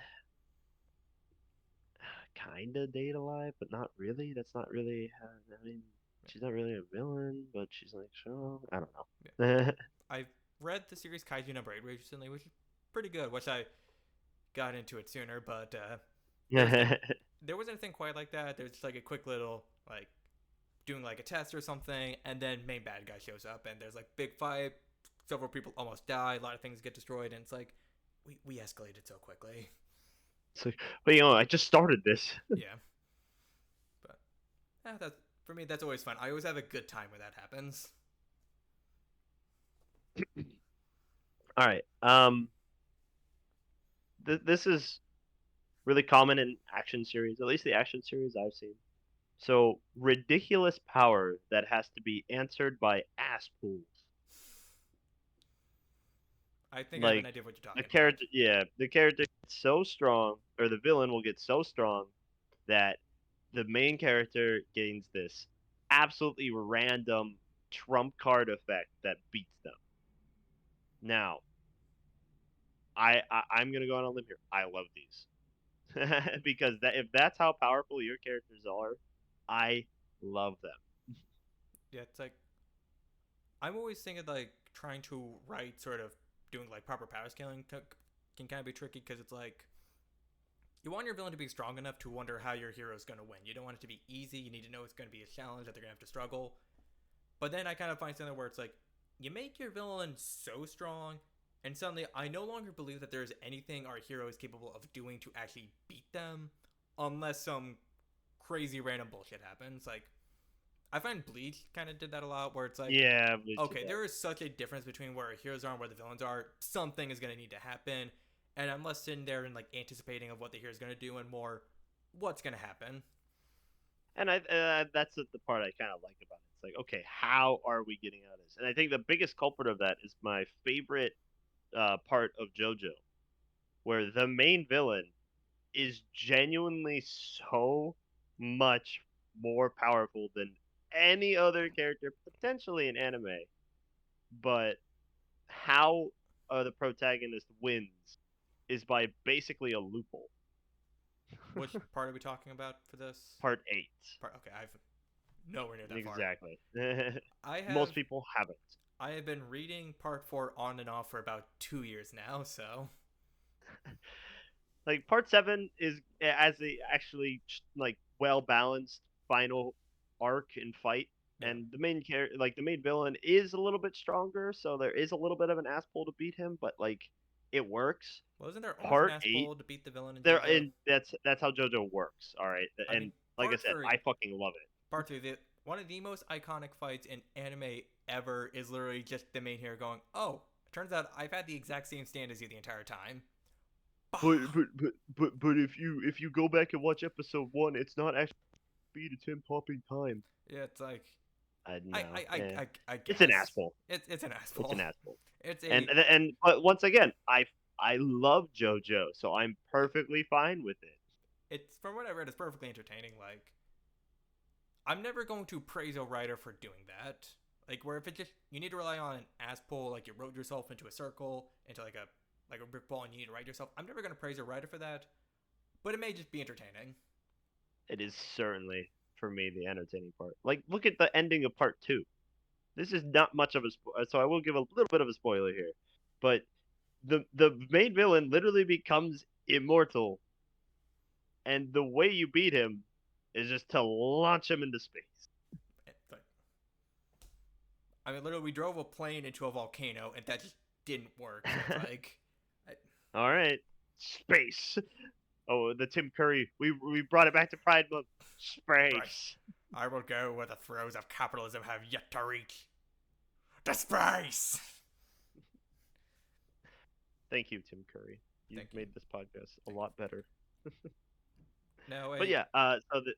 kind of Date Alive, but not really. That's not really. I mean, she's not really a villain, but she's like, sure. I don't Yeah. know. I've read the series Kaiju Number 8 recently, which is pretty good. Wish I got into it sooner, but there wasn't anything quite like that. There's just like a quick little like doing like a test or something, and then main bad guy shows up, and there's like big fight. Several people almost die. A lot of things get destroyed, and it's like we escalated so quickly. It's like, but I just started this. Yeah, but that's for me. That's always fun. I always have a good time when that happens. All right. This is really common in action series, at least the action series I've seen. So ridiculous power that has to be answered by ass pools. I think I have an Like idea of what you're the talking about. character, yeah, the character gets so strong, or the villain will get so strong that the main character gains this absolutely random trump card effect that beats them. Now, I'm gonna go on a limb here. I love these because that if that's how powerful your characters are, I love them. Yeah, it's like I'm always thinking like trying to write sort of doing like proper power scaling can kind of be tricky because it's like you want your villain to be strong enough to wonder how your hero is going to win. You don't want it to be easy. You need to know it's going to be a challenge that they're going to have to struggle. But then I kind of find something where it's like, you make your villain so strong, and suddenly I no longer believe that there's anything our hero is capable of doing to actually beat them, unless some crazy random bullshit happens. Like, I find Bleach kind of did that a lot, where it's like, Yeah, Bleach did okay, that. there is such a difference between where our heroes are and where the villains are. Something is going to need to happen, and I'm less sitting there and like anticipating of what the hero's going to do and more what's going to happen. And that's the part I kind of like about it. It's like, okay, how are we getting out of this? And I think the biggest culprit of that is my favorite part of JoJo, where the main villain is genuinely so much more powerful than any other character potentially in anime. But how the protagonist wins is by basically a loophole. Which part are we talking about for this? Part 8. Okay, I've nowhere near that far. Exactly. I Most have people haven't. I have been reading part 4 on and off for about 2 years now, so Like part 7 is as a actually like well balanced final arc and fight, yeah. and the main character, like the main villain, is a little bit stronger, so there is a little bit of an ass pull to beat him, but like it works. Well, isn't there always an Part ass 8, pull to beat the villain in there, JoJo? and that's how JoJo works. All right, I mean, and like I said, I fucking love it. part 3, one of the most iconic fights in anime ever is literally just the main hero going, "Oh, it turns out I've had the exact same stand as you the entire time." Bah! But if you go back and watch episode 1, it's not actually speed, it's him popping time. Yeah, it's like I know. I It's an guess asshole. it's an ass It's an pull. asshole. It's And a and but once again, I love JoJo, so I'm perfectly fine with it. it's from what I read, it's perfectly entertaining. Like, I'm never going to praise a writer for doing that. Like, where if it just you need to rely on an ass pull, like you wrote yourself into a circle, into like a brick wall, and you need to write yourself. I'm never going to praise a writer for that, but it may just be entertaining. It is certainly for me the entertaining part. Like look at the ending of part 2. This is not much of a so I will give a little bit of a spoiler here. But the main villain literally becomes immortal, and the way you beat him is just to launch him into space. But I mean, literally, we drove a plane into a volcano, and that just didn't work. So it's like, I, All right, space. Oh, the Tim Curry. We brought it back to Pride Month. right, Space. I will go where the throes of capitalism have yet to reach. The space. Thank you, Tim Curry. You've Thank you. made this podcast a Thank you. lot better. No, But a yeah,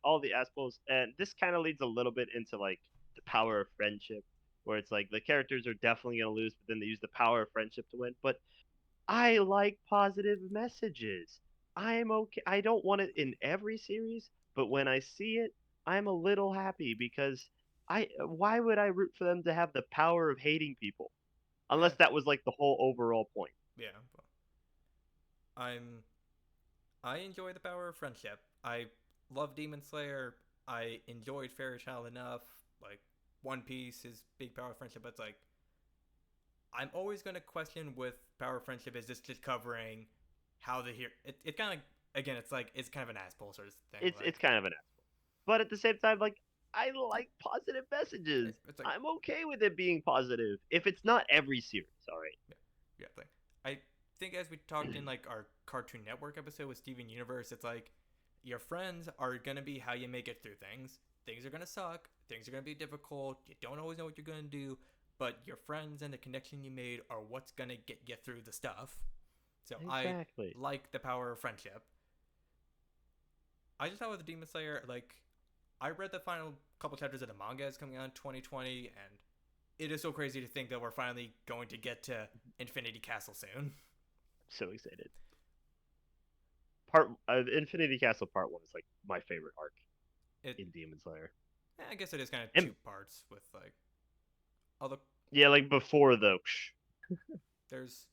all the assholes, and this kind of leads a little bit into like the power of friendship, where it's like the characters are definitely gonna lose, but then they use the power of friendship to win. But I like positive messages. I'm okay. I don't want it in every series, but when I see it, I'm a little happy because I. Why would I root for them to have the power of hating people? yeah, Unless that was like the whole overall point. yeah. I'm I enjoy the power of friendship. I love Demon Slayer. I enjoyed Fairy Tail enough. Like One Piece is big power of friendship, but it's like I'm always going to question with power of friendship, is this just covering how the hero? It kind of again, it's like it's kind of an asshole sort of thing. It's Like kind of an asshole, but at the same time, like I like positive messages. it's like I'm okay with it being positive if it's not every series. All right. yeah, yeah. Like I think as we talked in like our Cartoon Network episode with Steven Universe, it's like your friends are gonna be how you make it through things. Things are gonna suck. Things are gonna be difficult. You don't always know what you're gonna do, but your friends and the connection you made are what's gonna get you through the stuff. So I Exactly. like the power of friendship. I just thought with the Demon Slayer, like I read the final couple chapters of the manga is coming out in 2020, and it is so crazy to think that we're finally going to get to Infinity Castle soon. So excited. Part Infinity Castle Part 1 is like my favorite arc It, in Demon Slayer. I guess it is kind of And two parts with like all the yeah, like before the there's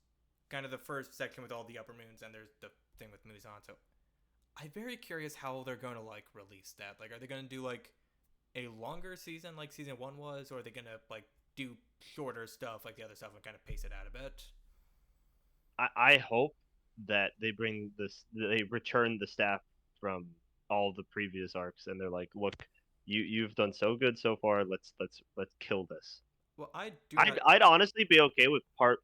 kind of the first section with all the upper moons, and there's the thing with Muzan. So I'm very curious how they're going to like release that. Like, are they going to do like a longer season like season one was, or are they going to like do shorter stuff like the other stuff and kind of pace it out a bit? I hope that they return the staff from all the previous arcs, and they're like, look, you've done so good so far. Let's kill this. Well, I do I'd have. I'd honestly be okay with part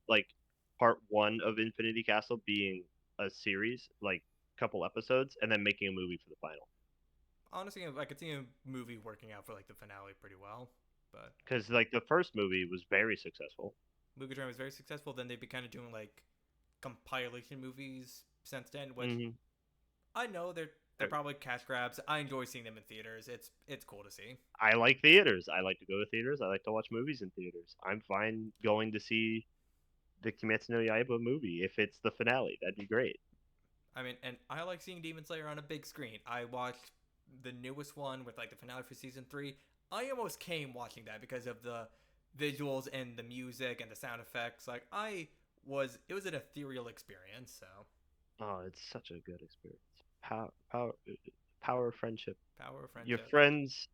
one of Infinity Castle being a series, like couple episodes, and then making a movie for the final. Honestly, I could see a movie working out for like the finale pretty well, but Because like the first movie was very successful. Mugen was very successful. Then they've been kind of doing like compilation movies since then, which Hmm. I know they're probably cash grabs. I enjoy seeing them in theaters. It's cool to see. I like theaters. I like to go to theaters. I like to watch movies in theaters. I'm fine going to see the Kimetsu no Yaiba movie if it's the finale. That'd be great. I mean, and I like seeing Demon Slayer on a big screen. I watched the newest one with like the finale for season 3. I almost came watching that because of the visuals and the music and the sound effects. Like it was an ethereal experience. So Oh, it's such a good experience. Power of friendship. power of Your friendship. friends,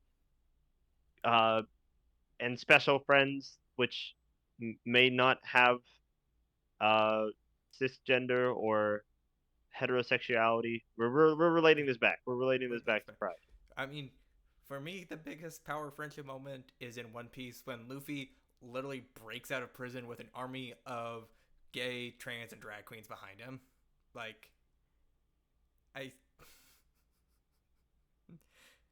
uh, and special friends, which may not have uh cisgender or heterosexuality. We're relating this back. We're relating this back to Pride. I mean, for me, the biggest power friendship moment is in One Piece when Luffy literally breaks out of prison with an army of gay, trans, and drag queens behind him. Like, I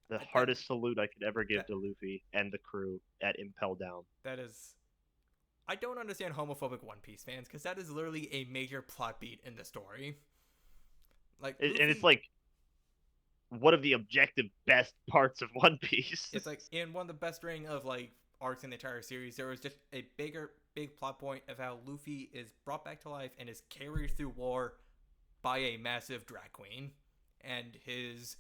The that hardest salute I could ever give that to Luffy and the crew at Impel Down. that is. I don't understand homophobic One Piece fans because that is literally a major plot beat in the story. Like And it's Luffy, like one of the objective best parts of One Piece. it's like in one of the best ring of like arcs in the entire series. There was just a big plot point of how Luffy is brought back to life and is carried through war by a massive drag queen and his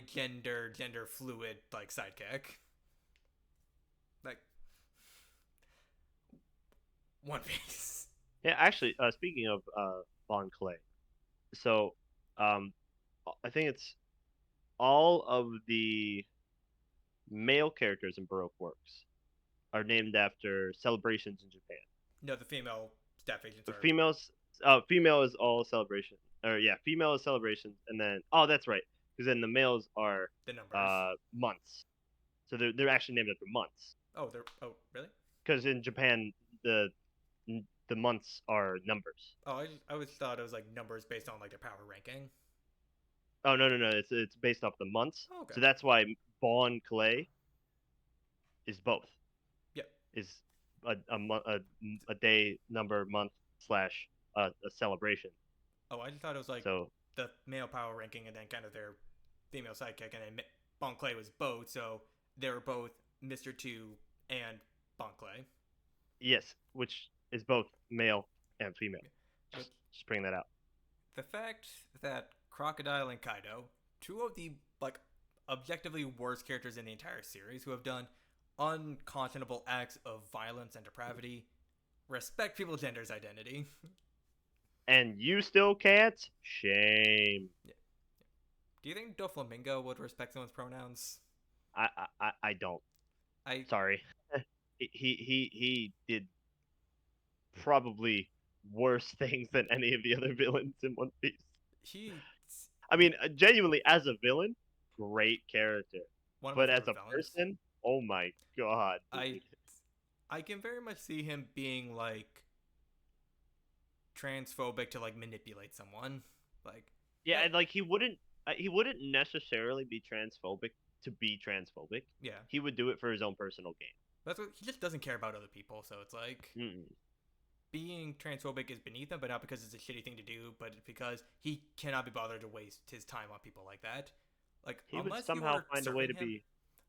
gender fluid like sidekick. Like One Piece. Yeah, actually, speaking of Bon Clay, so um, I think it's all of the male characters in Baroque works are named after celebrations in Japan. No, the female staff agents The are female is all celebration, or yeah, female is celebrations, and then oh, that's right, because then the males are the numbers. months, so they're actually named after months. Oh, they're really? Because in Japan, the the months are numbers. Oh, I always thought it was like numbers based on like their power ranking. Oh no, it's based off the months, Oh, okay. so that's why Bon Clay is both. Yep. Is a day number month slash a celebration. Oh, I just thought it was like So the male power ranking and then kind of their female sidekick, and then Bon Clay was both, so they were both Mister Two and Bon Clay. yes, which is both male and female. Which Just bring that out. the fact that Crocodile and Kaido, two of the like objectively worst characters in the entire series, who have done unconscionable acts of violence and depravity, respect people's gender's identity. And you still can't? Shame. Yeah. Do you think Doflamingo would respect someone's pronouns? I don't. I Sorry. He did probably worse things than any of the other villains in One Piece. he I mean, genuinely, as a villain, great character. one of my But as favorite a villains. person, oh my god, I dude. I can very much see him being like transphobic to like manipulate someone. Like Yeah, that and like he wouldn't necessarily be transphobic to be transphobic. yeah. He would do it for his own personal That's what he just doesn't care about other people, so it's like gain. Mm-mm. being transphobic is beneath him, but not because it's a shitty thing to do, but because he cannot be bothered to waste his time on people like that. Like He would somehow find a way to be.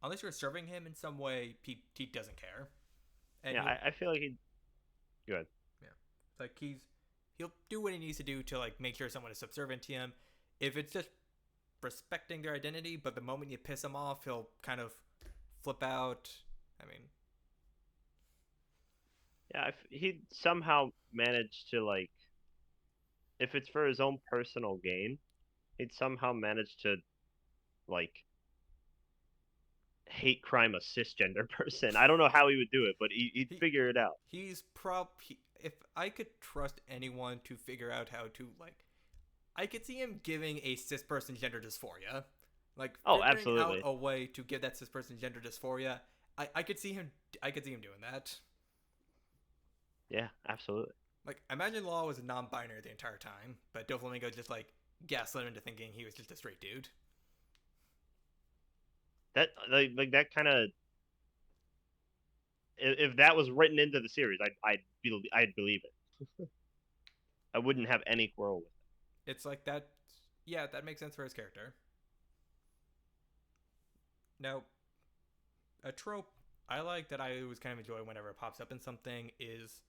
unless you're serving him in some way, he doesn't care, and Yeah, he'll I feel like he. Good. yeah, like he'll do what he needs to do to like make sure someone is subservient to him. If it's just respecting their identity, but the moment you piss him off, he'll kind of flip out. I mean, Yeah, he somehow managed to like, if it's for his own personal gain, he'd somehow manage to like hate crime a cisgender person. I don't know how he would do it, but he'd he figure it out. he's prob if I could trust anyone to figure out how to like, I could see him giving a cis person gender dysphoria, like Oh, figuring out absolutely. a way to give that cis person gender dysphoria. I could see him. I could see him doing that. Yeah, absolutely. Like, imagine Law was non-binary the entire time, but Doflamingo just like gaslit him into thinking he was just a straight dude. That like that kind of if that was written into the series, I'd believe it. I wouldn't have any quarrel with it. It's like that. Yeah, that makes sense for his character. Now, a trope I like that I always kind of enjoy whenever it pops up in something is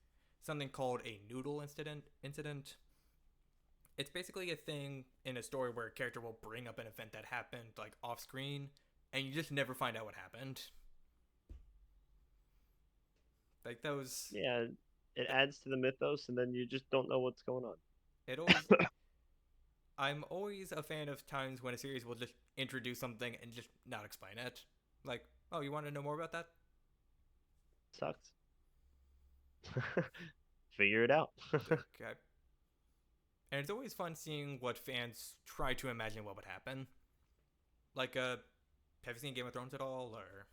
something called a noodle incident. It's basically a thing in a story where a character will bring up an event that happened like off screen, and you just never find out what happened. Like those, Yeah, it adds to the mythos, and then you just don't know what's going on. it always. I'm always a fan of times when a series will just introduce something and just not explain it. Like, oh, you want to know more about that? Sucks. Figure it out. Okay. And it's always fun seeing what fans try to imagine what would happen. Like, have you seen Game of Thrones at all? Or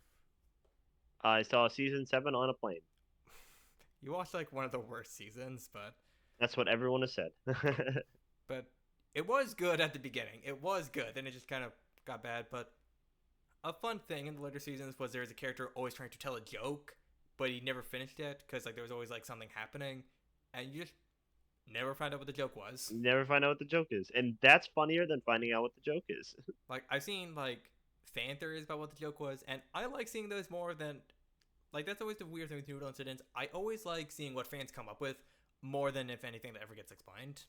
I saw season 7 on a plane. you watched like one of the worst seasons, That's what everyone has said. but it was good at the beginning. It was good, then it just kind of got bad. But a fun thing in the later seasons was there was a character always trying to tell a joke, but he never finished it because like there was always like something happening, and you just never find out what the joke was. Never find out what the joke is, and that's funnier than finding out what the joke is. Like I've seen like fan theories about what the joke was, and I like seeing those more than like that's always the weird thing with noodle incidents. I always like seeing what fans come up with more than if anything that ever gets explained.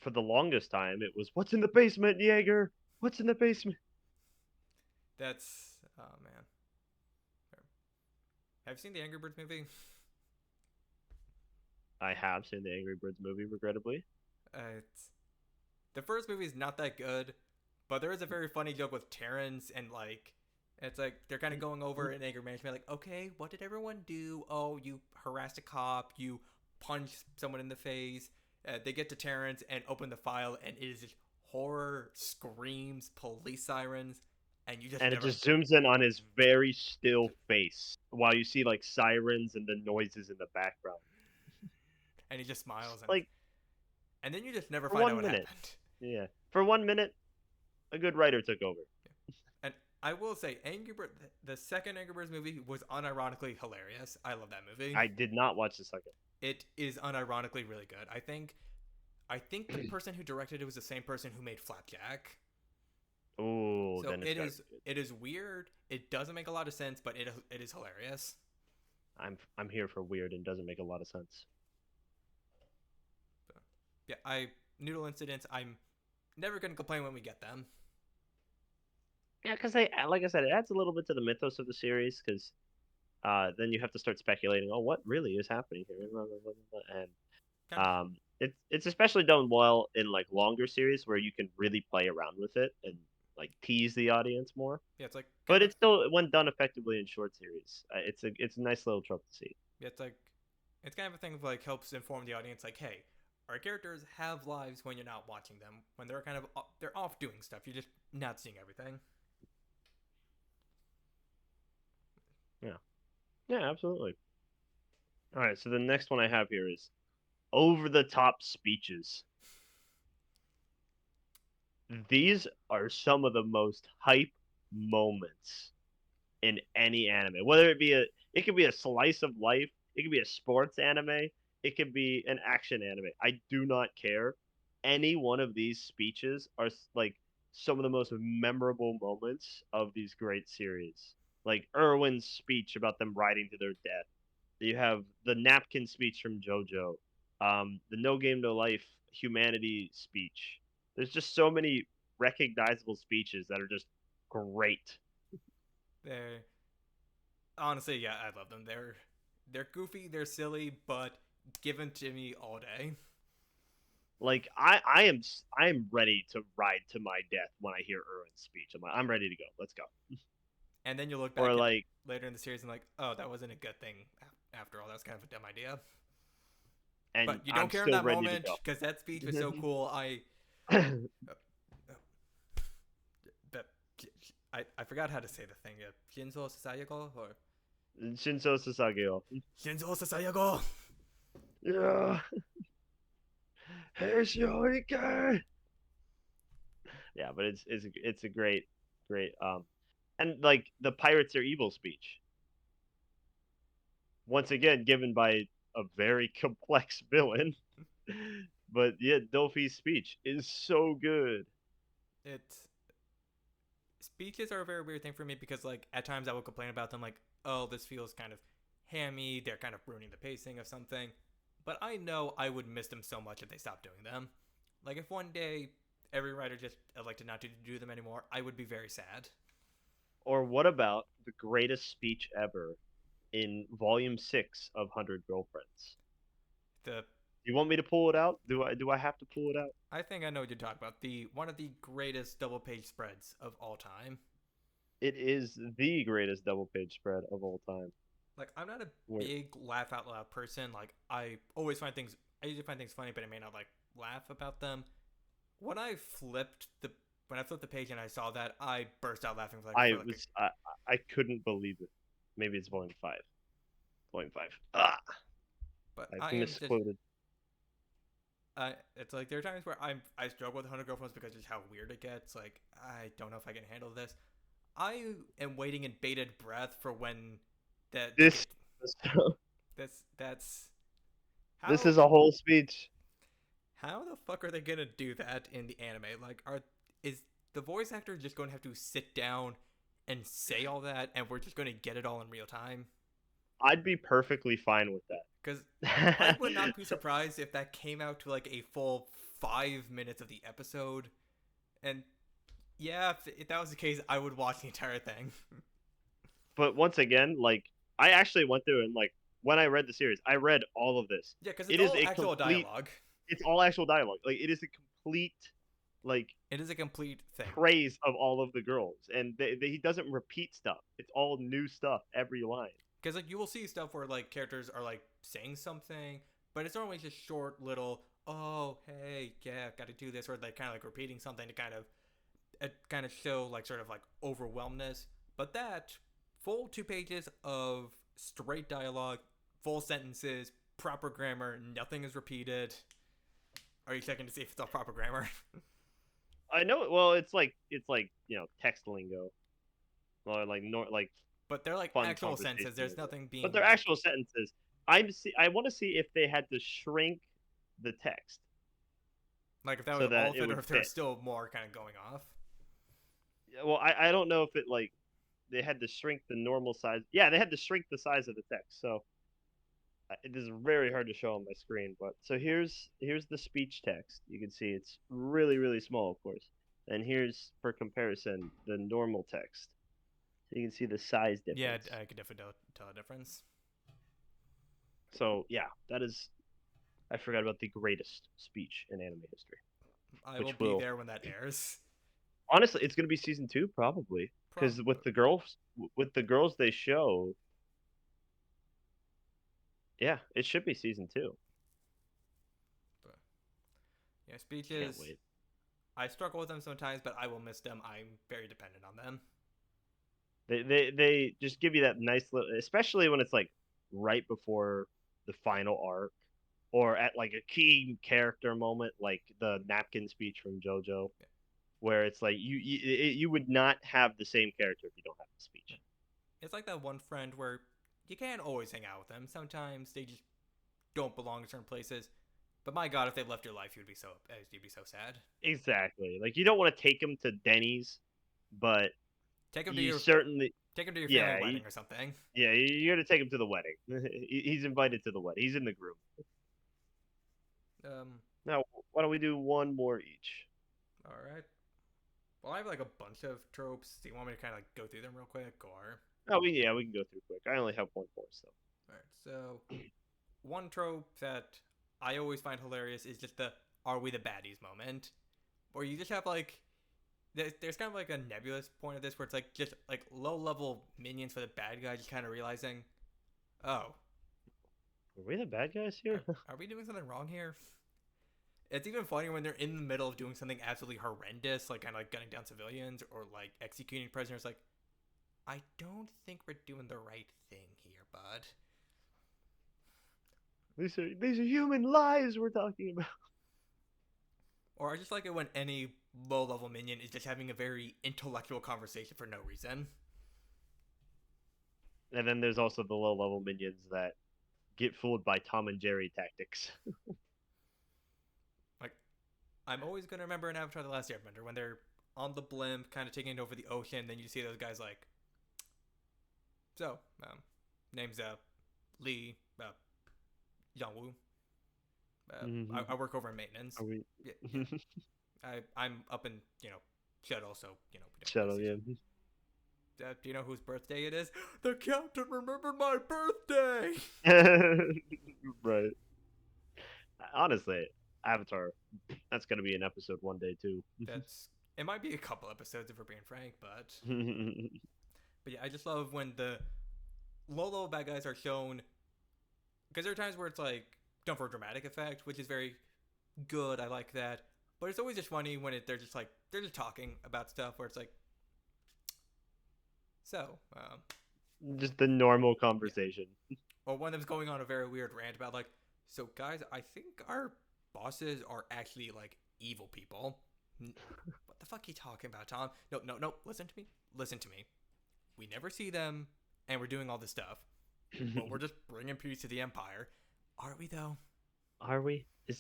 For the longest time, it was "What's in the basement, Jaeger? What's in the basement?" That's oh man. Have you seen the Angry Birds movie? I have seen the Angry Birds movie, regrettably. It's the first movie is not that good, but there is a very funny joke with Terrence and like it's like they're kind of going over in anger management like okay what did everyone do, oh you harassed a cop, you punched someone in the face, they get to Terrence and open the file and it is just horror screams police sirens and you just And it never just zooms in on his very still face while you see like sirens and the noises in the background. and he just smiles Like and then you just never for find out one what minute, happened. yeah, for 1 minute, a good writer took over. And I will say, Angry Bird, the second Angry Birds movie was unironically hilarious. I love that movie. I did not watch the second. It is unironically really good. I think the person who directed it was the same person who made Flapjack. Oh, So then it's it gotta is be good. it is weird. It doesn't make a lot of sense, but it is hilarious. I'm here for weird and doesn't make a lot of sense. So, yeah, I noodle incidents. I'm never gonna complain when we get them. Yeah, because they, like I said, it adds a little bit to the mythos of the series. Because then you have to start speculating. Oh, what really is happening here? And Kind of. it's especially done well in like longer series where you can really play around with it and like tease the audience more. Yeah, it's like kind But of it's still when done effectively in short series, it's a nice little trope to see. yeah, it's kind of a thing of like helps inform the audience like, hey, our characters have lives when you're not watching them. When they're kind of they're off doing stuff, you're just not seeing everything. Yeah, yeah, absolutely. All right, so the next one I have here is over the top speeches. These are some of the most hype moments in any anime. Whether it could be a slice of life, it could be a sports anime, it could be an action anime. I do not care. Any one of these speeches are like some of the most memorable moments of these great series. Like Erwin's speech about them riding to their death. You have the napkin speech from JoJo, the No Game No Life humanity speech. There's just so many recognizable speeches that are just great. They're honestly, yeah, I love them. They're goofy, they're silly, but given to me all day. Like I am ready to ride to my death when I hear Erwin's speech. I'm ready to go. Let's go. And then you look Or back at like later in the series and like, oh, that wasn't a good thing after all, that's kind of a dumb idea. And But you don't I'm care in still that ready to moment because that speech was so go. cool. Uh, uh, but I forgot how to say the thing. Shinzo Sasayago or Shinso Sasageo. Shinzo Sasayago. Yeah. Hey, Shoryuken. Yeah, but it's a great and like the pirates are evil speech. Once again given by a very complex villain. But yeah, Dolphy's speech is so good. It's speeches are a very weird thing for me because like at times I will complain about them like, oh, this feels kind of hammy, they're kind of ruining the pacing of something. But I know I would miss them so much if they stopped doing them. Like if one day every writer just elected not to do them anymore, I would be very sad. Or what about the greatest speech ever in volume 6 of 100 Girlfriends? The Do you want me to pull it out? Do I have to pull it out? I think I know what you're talking about. The one of the greatest double page spreads of all time. It is the greatest double page spread of all time. Like I'm not a Where big laugh out loud person. Like I usually find things funny, but I may not like laugh about them. When I flipped the when I flipped the page and I saw that, I burst out laughing I for like a. was I couldn't believe it. Maybe it's volume 5. Volume 5. Ah, But I've I am just misquoted. it's like there are times where I struggle with 100 girlfriends because just how weird it gets. Like I don't know if I can handle this. I am waiting in bated breath for when that they This get that's this how is a whole speech. how the fuck are they gonna do that in the anime? Like is the voice actor just going to have to sit down and say all that, and we're just going to get it all in real time? I'd be perfectly fine with Because I that. would not be surprised if that came out to like a full 5 minutes of the episode. And yeah, if that was the case, I would watch the entire thing. But once again, like I actually went through and like when I read the series, I read all of this. Yeah, because it's It is all a actual complete. dialogue. It's all actual dialogue. Like it is a complete like It is a complete thing. praise of all of the girls, and he doesn't repeat stuff. It's all new stuff every line. Because like you will see stuff where like characters are like saying something, but it's normally just short little, oh hey yeah, got to do this, or like kind of like repeating something to kind of show like sort of like overwhelmness. But that full 2 pages of straight dialogue, full sentences, proper grammar, nothing is repeated. Are you checking to see if it's all proper grammar? I know. Well, it's like text lingo, or like But they're like fun actual conversation sentences. There's lingo. nothing But being they're like. actual sentences. I want to see if they had to shrink the text Like if that was so all that of it it, or would if there's fit. still more kind of going off. Well, I don't know if it like they had to shrink the normal size. Yeah, they had to shrink the size of the text. So it is very hard to show on my screen. But so here's the speech text. You can see it's really small, of course. And here's for comparison the normal text. So you can see the size Yeah, difference. I could definitely tell a difference. So yeah, that is. I forgot about the greatest speech in anime history, I will which be will there when that airs. honestly, it's gonna be season 2 probably because Probably. with the girls they show, yeah, it should be season 2. But yeah, Can't speeches. wait. I struggle with them sometimes, but I will miss them. I'm very dependent on them. They just give you that nice little, especially when it's like right before the final arc, or at like a key character moment, like the napkin speech from JoJo, Yeah. where it's like you would not have the same character if you don't have the Yeah. speech. It's like that one friend where you can't always hang out with them. Sometimes they just don't belong in certain places. But my God, if they left your life, you'd be so sad. Exactly. Like you don't want to take him to Denny's, but Take them to you your certainly, take them to your family yeah, wedding or something. yeah, you're gonna take him to the wedding. He's invited to the wedding. He's in the group. Um. Now, why don't we do one more each? All right. Well, I have like a bunch of tropes. Do you want me to kind of like go through them real quick, or? Oh, we can go through quick. I only have one more, so. All right. So one trope that I always find hilarious is just the "Are we the baddies?" moment, where you just have like there's kind of like a nebulous point of this where it's like just like low level minions for the bad guy just kind of realizing, oh, Are we the bad guys here? Are we doing something wrong here? It's even funnier when they're in the middle of doing something absolutely horrendous, like kind of like gunning down civilians or like executing prisoners. Like, I don't think we're doing the right thing here, bud. These are human lives we're talking about. Or I just like it when any low level minion is just having a very intellectual conversation for no reason. And then there's also the low level minions that get fooled by Tom and Jerry tactics. Like, I'm always gonna remember in Avatar: The Last Airbender when they're on the blimp, kind of taking over the ocean. Then you see those guys like, so, name's Lee Yangwu. I work over in maintenance. Are we? Yeah, yeah. I'm up in shuttle, so we don't really Shuttle, see yeah. each other. Do you know whose birthday it is? The captain remembered my birthday. Right. Honestly, Avatar. That's gonna be an episode one day too. That's it. Might be a couple episodes if we're being frank, but yeah, I just love when the low level bad guys are shown because there are times where it's like done for a dramatic effect, which is very good. I like that, but it's always just funny when they're just talking about stuff where it's like so Just the normal yeah, conversation. or one of them's going on a very weird rant about like so guys, I think our bosses are actually like evil people. What the fuck are you talking about, Tom? No, no, no. Listen to me. Listen to me. We never see them, and we're doing all this stuff. But we're just bringing peace to the Empire. Are we, though? Are we? Is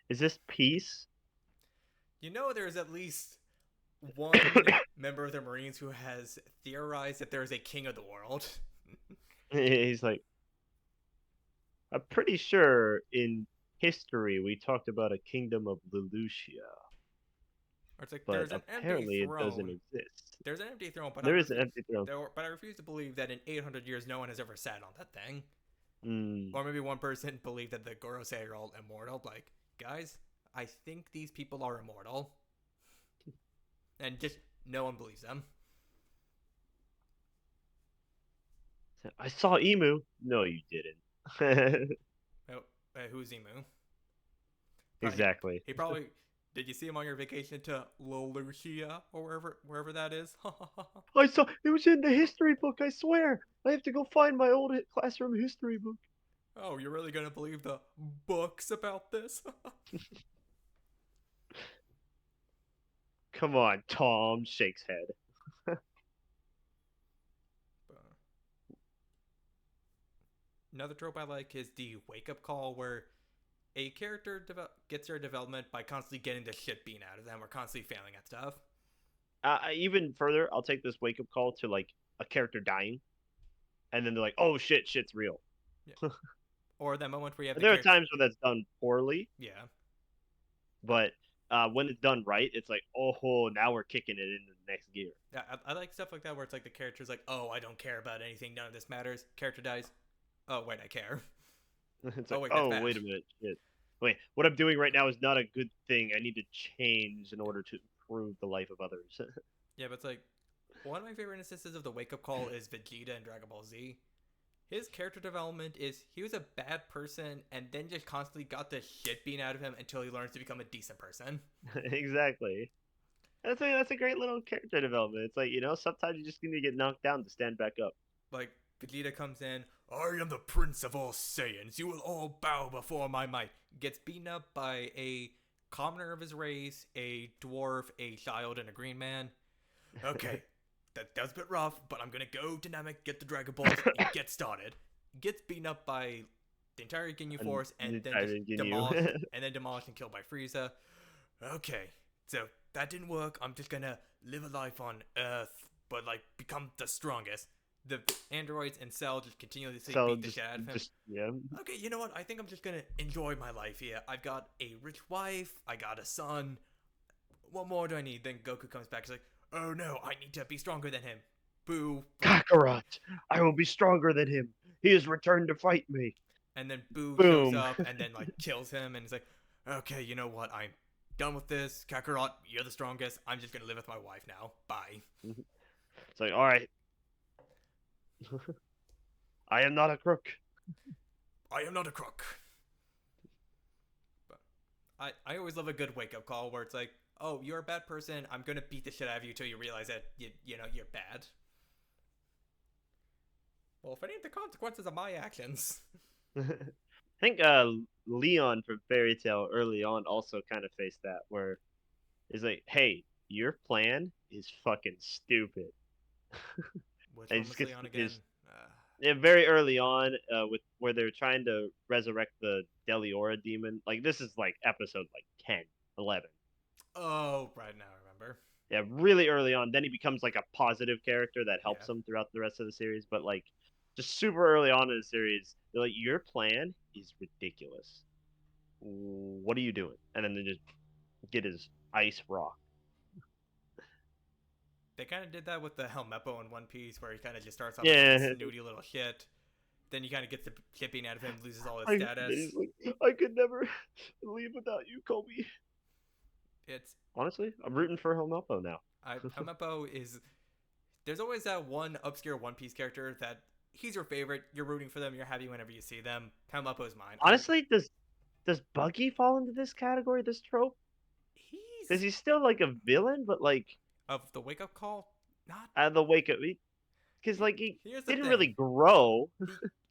this peace? There's at least one member of the Marines who has theorized that there is a king of the world. He's like, I'm pretty sure in history we talked about a kingdom of Lelouchia, Or it's like but there's an empty apparently it doesn't throne. exist. There's an empty throne, but I There is an refuse. empty throne. But I refuse to believe that in 800 years no one has ever sat on that thing. Mm. Or maybe one person believed that the Gorosei are all immortal. Like, guys, I think these people are immortal. And just no one believes them. I saw Emu. No, you didn't. Oh, who's Emu? Probably Exactly. he probably did you see him on your vacation to Lolucia or wherever that is? I saw it was in the history book. I swear. I have to go find my old classroom history book. Oh, you're really gonna believe the books about this? Come on, Tom shakes head. Another trope I like is the wake up call where a character gets their development by constantly getting the shit beaten out of them or constantly failing at stuff. Even further, I'll take this wake up call to like a character dying, and then they're like, "Oh shit, shit's real." Yeah. Or that moment where you have And the there are character. times when that's done poorly, Yeah. but when it's done right, it's like, "Oh, now we're kicking it into the next gear." Yeah, I like stuff like that where it's like the character's like, oh, I don't care about anything. None of this matters. Character dies. Oh, wait, I care. It's Oh, like, wait, that's "Oh, bad. wait a minute, shit. Wait, what I'm doing right now is not a good thing. I need to change in order to improve the life of others." Yeah, but it's like, one of my favorite instances of the wake up call is Vegeta in Dragon Ball Z. His character development is he was a bad person and then just constantly got the shit beaten out of him until he learns to become a decent person. Exactly. That's a great little character development. It's like, sometimes you just need to get knocked down to stand back up. Like, Vegeta comes in, I am the prince of all Saiyans. You will all bow before my might. Gets beaten up by a commoner of his race, a dwarf, a child, and a green man. Okay, that was a bit rough, but I'm gonna go dynamic, get the Dragon Balls, and get started. Gets beaten up by the entire Ginyu And Force, and then I just didn't get you. demolished and killed by Frieza. Okay, so that didn't work. I'm just gonna live a life on Earth, but like become the strongest. The androids and Cell just continuously So beat the shit out of him. yeah. Okay, you know what? I think I'm just gonna enjoy my life here. I've got a rich wife. I got a son. What more do I need? Then Goku comes back. He's like, oh no, I need to be stronger than him. Boo. Like, Kakarot, I will be stronger than him. He has returned to fight me. and then Boo shows Boom. up and then like kills him. And he's like, okay, you know what? I'm done with this. Kakarot, you're the strongest. I'm just gonna live with my wife now. Bye. It's like, all right, I am not a crook. I am not a crook. But I always love a good wake up call where it's like, oh, you're a bad person. I'm gonna beat the shit out of you until you realize that you're bad. Well, if any of the consequences of my actions. I think Leon from Fairy Tale early on also kind of faced that, where it's like, hey, your plan is fucking stupid. Which And he one just was gets Leon again? his yeah, very early on, with where they're trying to resurrect the Deliora demon. Like this is like episode like 10, 11. Oh, right now I remember. Yeah, really early on. Then he becomes like a positive character that Yeah. helps him throughout the rest of the series. But like just super early on in the series, they're like, your plan is ridiculous. What are you doing? And then they just get his ice rock. They kind of did that with the Helmeppo in One Piece, where he kind of just starts off as like a Yeah. snooty little shit. Then you kind of get the shipping out of him, loses all his Then he's status. like, I could never leave without you, Kobe. It's Honestly, I'm rooting for Helmeppo now. Helmeppo is. There's always that one obscure One Piece character that he's your favorite. You're rooting for them. You're happy whenever you see them. Helmeppo is mine. I Honestly, does Buggy fall into this category, this trope? Because he's he's still like a villain, but like of the wake up call. Not out of the wake of, because he, like he here's the didn't thing. really grow.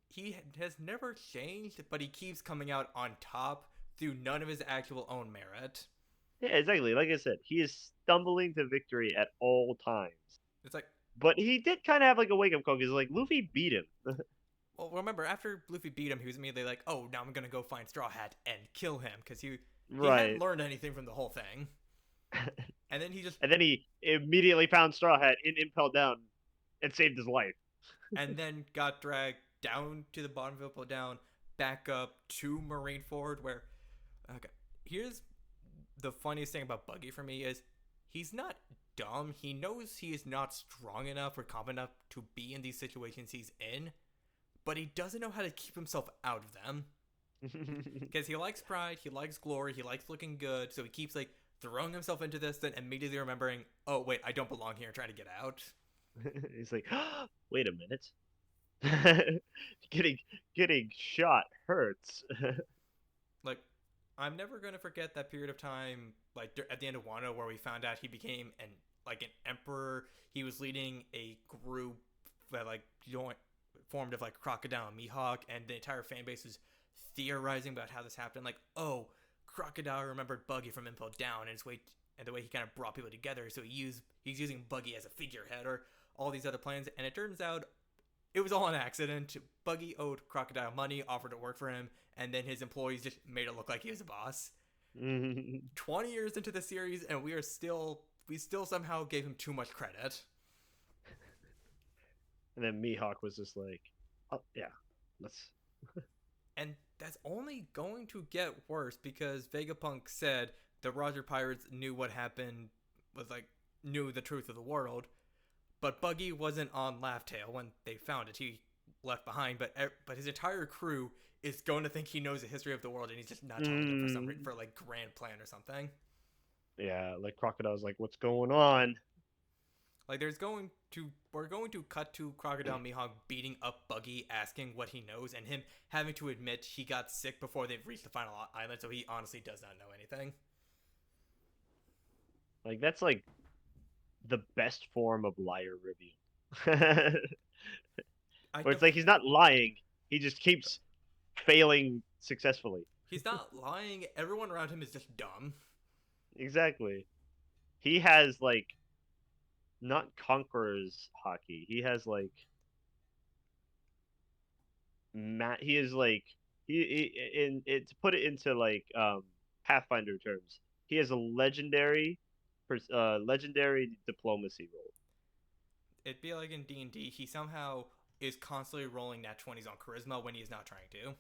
He he has never changed, but he keeps coming out on top through none of his actual own merit. Yeah, exactly. Like I said, he is stumbling to victory at all times. It's like, But he did kind of have like a wake up call because like Luffy beat him. well, remember after Luffy beat him, he was immediately like, "Oh, now I'm gonna go find Straw Hat and kill him," because he hadn't Right. learned anything from the whole thing. And then he just And then he immediately found Straw Hat in Impel Down and saved his life. and then got dragged down to the bottom of Impel Down, back up to Marineford, where okay, here's the funniest thing about Buggy for me is he's not dumb. He knows he is not strong enough or competent enough to be in these situations he's in, but he doesn't know how to keep himself out of them. Because he likes pride, he likes glory, he likes looking good, so he keeps like throwing himself into this, then immediately remembering, oh wait, I don't belong here, trying to get out. He's like, oh, wait a minute. getting getting shot hurts. Like, I'm never gonna forget that period of time, like at the end of Wano, where we found out he became an emperor. He was leading a group that like joined formed of like Crocodile and Mihawk, and the entire fan base was theorizing about how this happened. Like, oh, Crocodile remembered Buggy from Impel Down, and his way and the way he kind of brought people together. So he's using Buggy as a figurehead, or all these other plans. And it turns out it was all an accident. Buggy owed Crocodile money, offered to work for him, and then his employees just made it look like he was a boss. And 20 years into the series, and we still somehow gave him too much credit. then Mihawk was just like, oh yeah, let's. And that's only going to get worse because Vegapunk said the Roger Pirates knew what happened, was like knew the truth of the world, but Buggy wasn't on Laugh Tale when they found it. He left behind, but his entire crew is going to think he knows the history of the world, and he's just not telling them for some Mm. for like grand plan or something. Yeah, like Crocodile's like, what's going on? Like we're going to cut to Crocodile Mihawk beating up Buggy, asking what he knows, and him having to admit he got sick before they reached the final island, so he honestly does not know anything. Like that's like the best form of liar review. I Where know it's like he's not lying, he just keeps failing successfully. he's not lying. Everyone around him is just dumb. Exactly. He has like not conqueror's hockey. He has like he is like in it to put it into like Pathfinder terms. He has a legendary diplomacy role. It'd be like in D&D, he somehow is constantly rolling nat 20s on charisma when he's not trying to.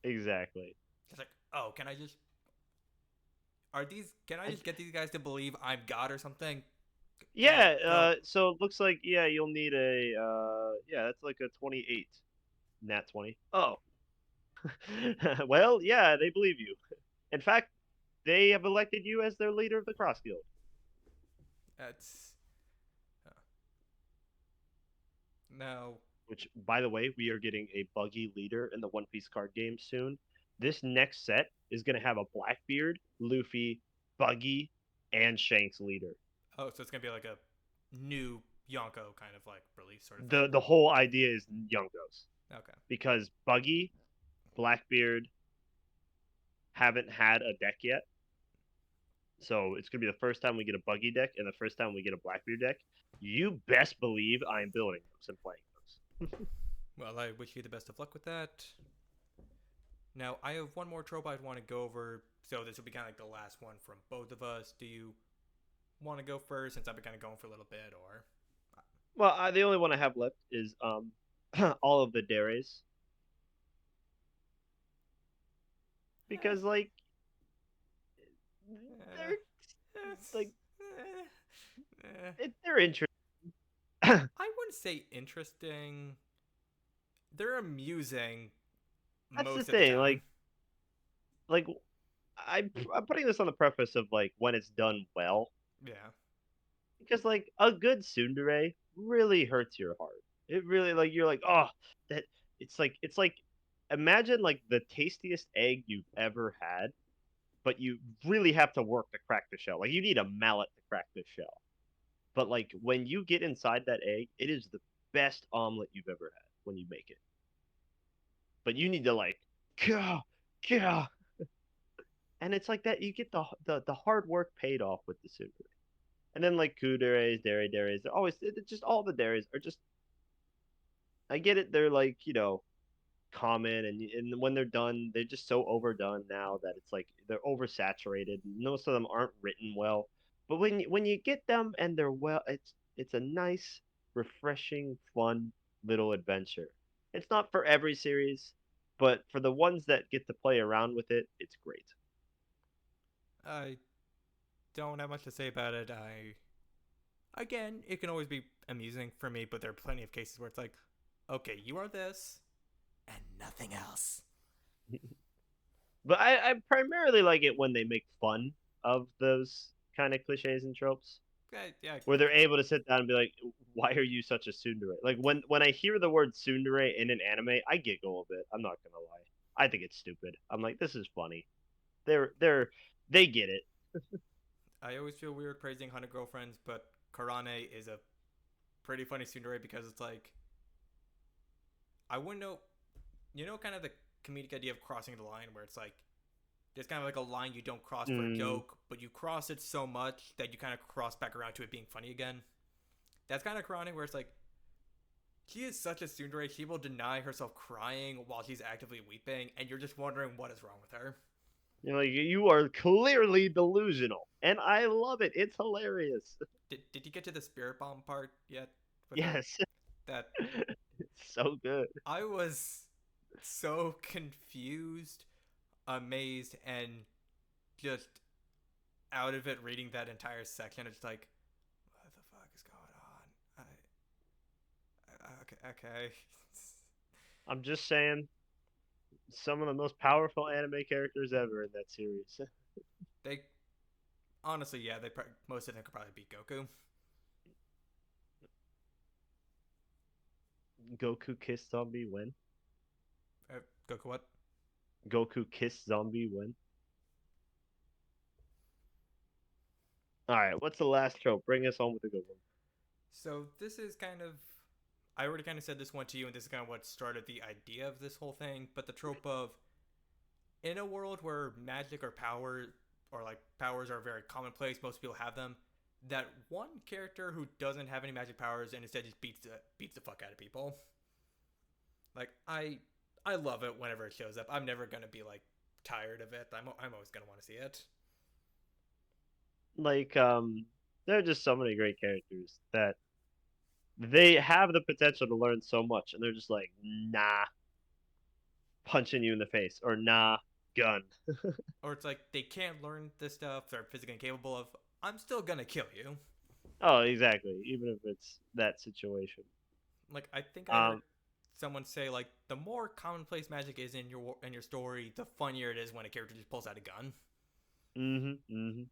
Exactly. It's like, oh, can I I, just get these guys to believe I'm God or something? Yeah, yeah, go. so it looks like yeah, you'll need a yeah, that's like a 28 nat 20. Oh. Well, yeah, they believe you. In fact, they have elected you as their leader of the Cross Guild. That's now which, by the way, we are getting a buggy leader in the One Piece card game soon. This next set is going to have a Blackbeard, Luffy, Buggy, and Shanks leader. Oh, so it's gonna be like a new Yonko kind of like release sort of thing. The whole idea is Youngos Okay. because Buggy, Blackbeard haven't had a deck yet. So it's going to be the first time we get a Buggy deck and the first time we get a Blackbeard deck. You best believe I am building those and playing those. Well, I wish you the best of luck with that. Now, I have one more trope I'd want to go over, so this will be kind of like the last one from both of us. Do you want to go first since I've been kind of going for a little bit, or? Well, the only one I have left is all of the Dares Eh, because like eh, they're like eh. they're interesting. That's I wouldn't say interesting. They're amusing the most of the thing. time. Like I'm putting this on the preface of like when it's done well Yeah. because like a good tsundere really hurts your heart. It really like you're like oh that it's like imagine like the tastiest egg you've ever had, but you really have to work to crack the shell. Like you need a mallet to crack the shell. But like when you get inside that egg, it is the best omelet you've ever had when you make it. But you need to like, gah, gah. And it's like that. You get the hard work paid off with the super. And then like kuderes, dairies, they're always just all the dairies are just. I get it. They're like common, and when they're done, they're just so overdone now that it's like they're oversaturated. Most of them aren't written well. But when you get them and they're well, it's a nice, refreshing, fun little adventure. It's not for every series, but for the ones that get to play around with it, it's great. I don't have much to say about it. Again, it can always be amusing for me, but there are plenty of cases where it's like, okay, you are this and nothing else. But I primarily like it when they make fun of those kind of cliches and tropes, Okay, yeah, where they're able to sit down and be like, "Why are you such a tsundere?" Like when I hear the word tsundere in an anime, I giggle a bit. I'm not gonna lie. I think it's stupid. I'm like, this is funny. They get it. I always feel weird praising Hunter Girlfriends, but Karane is a pretty funny tsundere because it's like, I wouldn't know, kind of the comedic idea of crossing the line where it's like, there's kind of like a line you don't cross for a Mm, joke, but you cross it so much that you kind of cross back around to it being funny again. That's kind of Karane where it's like, she is such a tsundere. She will deny herself crying while she's actively weeping, and you're just wondering what is wrong with her. like you are clearly delusional, and I love it. It's hilarious. Did you get to the spirit bomb part yet with her? Yes, That it's so good. I was so confused, amazed, and just out of it reading that entire section. It's like, what the fuck is going on? Okay, okay. I'm just saying, some of the most powerful anime characters ever in that series. They honestly, yeah, most of them could probably beat Goku. Goku kiss zombie when? Goku what? Goku kiss zombie when? All right, what's the last trope? Bring us home with a good one. So this is kind of, I already kind of said this one to you, and this is kind of what started the idea of this whole thing. But the trope of, in a world where magic or power or like powers are very commonplace, most people have them. That one character who doesn't have any magic powers and instead just beats the fuck out of people. Like I love it whenever it shows up. I'm never gonna be like tired of it. I'm always gonna want to see it. Like, there are just so many great characters that they have the potential to learn so much, and they're just like, nah, punching you in the face, or nah, gun. Or it's like they can't learn this stuff. They're physically incapable of. I'm still gonna kill you. Oh, exactly. Even if it's that situation. Like I think I heard Um, someone say like the more commonplace magic is in your story, the funnier it is when a character just pulls out a gun. mm-hmm.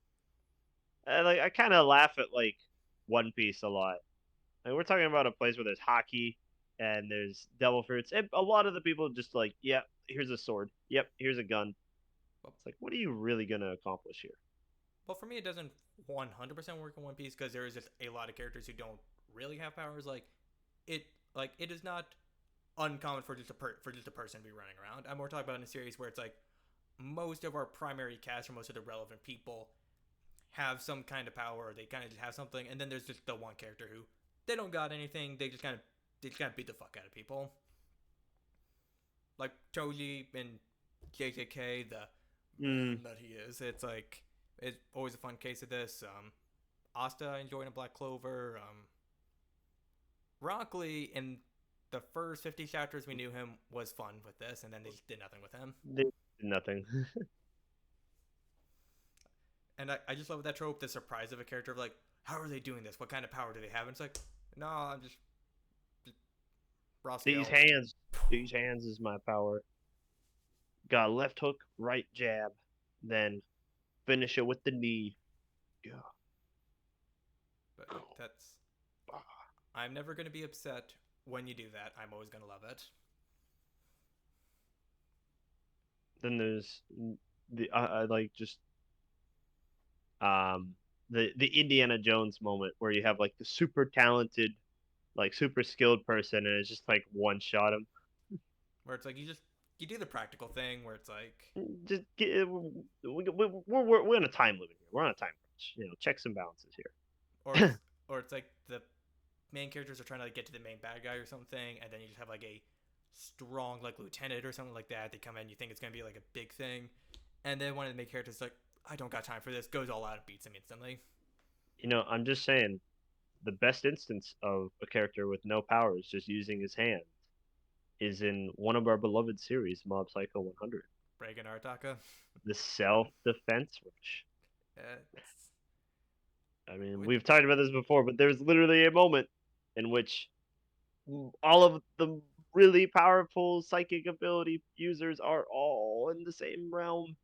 And like, I kind of laugh at like One Piece a lot. Like, we're talking about a place where there's hockey. and there's devil fruits. And a lot of the people just like, yep, here's a sword. Yep, here's a gun. Well, It's like, what are you really gonna accomplish here? well, for me, it doesn't 100% work in One Piece because there is just a lot of characters who don't really have powers. It, it is not uncommon for for just a person to be running around. I'm more talking about in a series where it's like most of our primary cast or most of the relevant people have some kind of power. Or they kind of just have something, and then there's just the one character who they don't got anything. They just kind of beat the fuck out of people. Like Toji in JJK, the man Mm, that he is. It's always a fun case of this. Asta enjoying a Black Clover. Rockley in the first 50 chapters we knew him was fun with this, and then they just did nothing with him. they did nothing. And I just love that trope, the surprise of a character of like, how are they doing this? What kind of power do they have? And it's like, no, I'm just raw these skill. hands, these hands is my power. Got left hook, right jab, then finish it with the knee. Yeah. But that's I'm never gonna be upset when you do that. I'm always gonna love it. Then there's the I like just um the Indiana Jones moment where you have like the super talented, like super skilled person, and it's just like one shot him. Where it's like you do the practical thing where it's like Just get, we're in a time limit here. We're on a time crunch. Checks and balances or here. it's or it's like the main characters are trying to like, get to the main bad guy or something, and then you just have like a strong like lieutenant or something like that. They come in, you think it's gonna be like a big thing, and then one of the main characters is like, I don't got time for this, goes all out and beats him instantly. I'm just saying the best instance of a character with no powers just using his hands is in one of our beloved series, Mob Psycho 100. Reagan Arataka. The self-defense rush. It's I mean, with we've talked about this before, but there's literally a moment in which all of the really powerful psychic ability users are all in the same realm,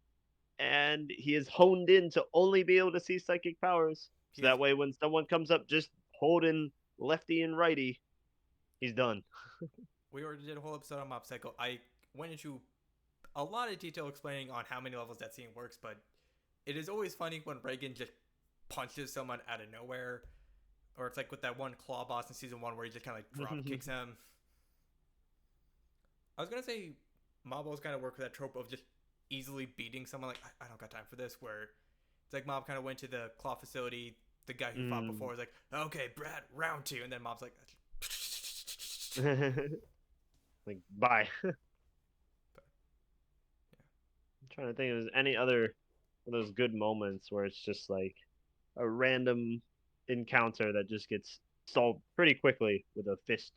and he is honed in to only be able to see psychic powers. So he's that way, when someone comes up just holding lefty and righty, he's done. we already did a whole episode on Mob Psycho. I went into a lot of detail explaining on how many levels that scene works, but it is always funny when Reagan just punches someone out of nowhere, or it's like with that one claw boss in season one where he just kind of like drop kicks him. I was gonna say Mob kind of work with that trope of just easily beating someone. Like I don't got time for this. Where it's like Mob kind of went to the claw facility. The guy who fought Mm. before was like, "Okay, Brad, round two," and then Mob's like, Like, bye. I'm but, trying to think if there's any other of those good moments where it's just like a random encounter that just gets solved pretty quickly with a fist.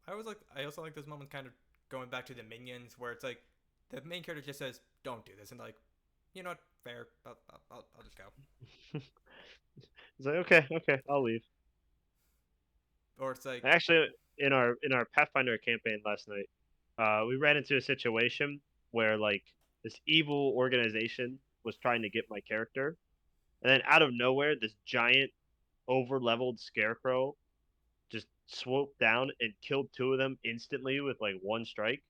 I also like those moments kind of going back to the minions where it's like the main character just says, "Don't do this," and like, you know what, fair. I'll just go. It's like, okay, okay, I'll leave. Or it's like, Actually, in our Pathfinder campaign last night, we ran into a situation where like this evil organization was trying to get my character, and then out of nowhere, this giant over-leveled scarecrow just swooped down and killed two of them instantly with like one strike.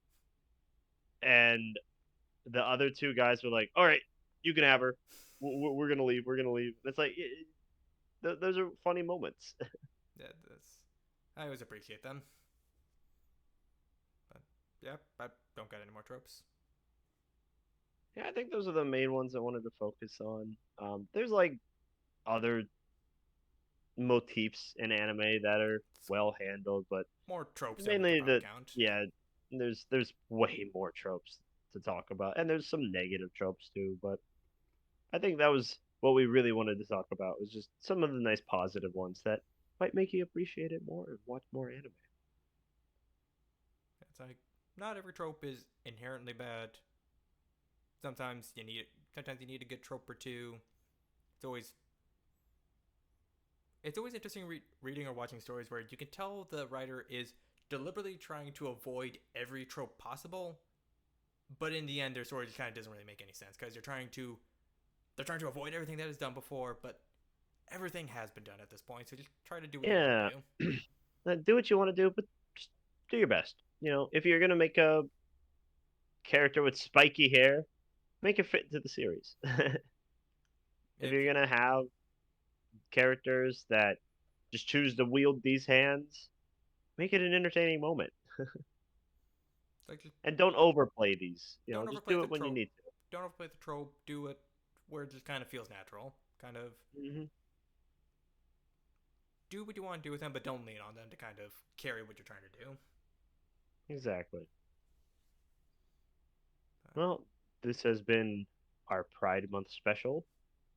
And the other two guys were like, "All right, you can have her. We're gonna leave. We're gonna leave." It's like those are funny moments. yeah, I always appreciate them. But yeah, I don't got any more tropes. Yeah, I think those are the main ones I wanted to focus on. There's like other motifs in anime that are well handled, but More tropes than we could mainly probably the count. yeah, there's way more tropes to talk about, and there's some negative tropes too. But I think that was what we really wanted to talk about was just some of the nice positive ones that might make you appreciate it more and watch more anime. It's like not every trope is inherently bad. Sometimes you need sometimes you need a good trope or two. It's always it's always interesting reading or watching stories where you can tell the writer is deliberately trying to avoid every trope possible, but in the end their story just kind of doesn't really make any sense because they're trying to avoid everything that is done before, but everything has been done at this point. So just try to do what you want to Yeah, do. Do what you want to do, but just do your best. If you're gonna make a character with spiky hair, make it fit into the series. If If you're gonna have characters that just choose to wield these hands, make it an entertaining moment. like just And don't overplay these. don't Just overplay do the it when you trope. need Don't overplay the trope. Do it where it just kind of feels natural. Kind of to. do what you want to do with them, but don't lean on them to kind of carry what you're trying to do. Exactly. Uh, Well, this has been our Pride Month special,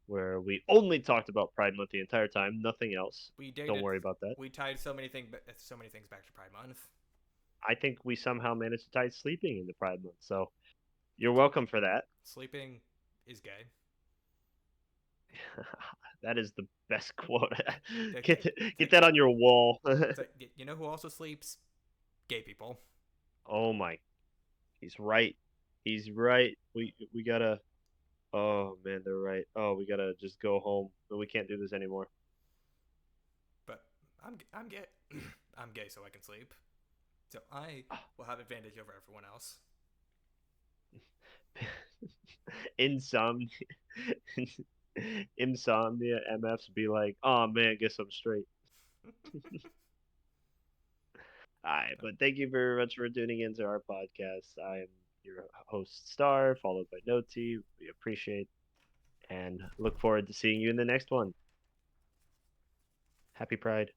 where we only talked about Pride Month the entire time, nothing else. we Don't dated. worry about that. We tied so many things back to Pride Month. I think we somehow managed to tie sleeping into Pride Month, so you're welcome for that. Sleeping is gay. That is the best quote. That, Get that on your wall. you know who also sleeps? Gay people. Oh my, he's right. He's right. We gotta. Oh man, they're right. Oh, we gotta just go home. We can't do this anymore. But I'm gay. I'm gay, so I can sleep. So I will have advantage over everyone else. Insomnia, insomnia MFs be like, oh man, guess I'm straight. All right, but thank you very much for tuning into our podcast. I am your host Star, followed by NoTea. We appreciate and look forward to seeing you in the next one. Happy Pride.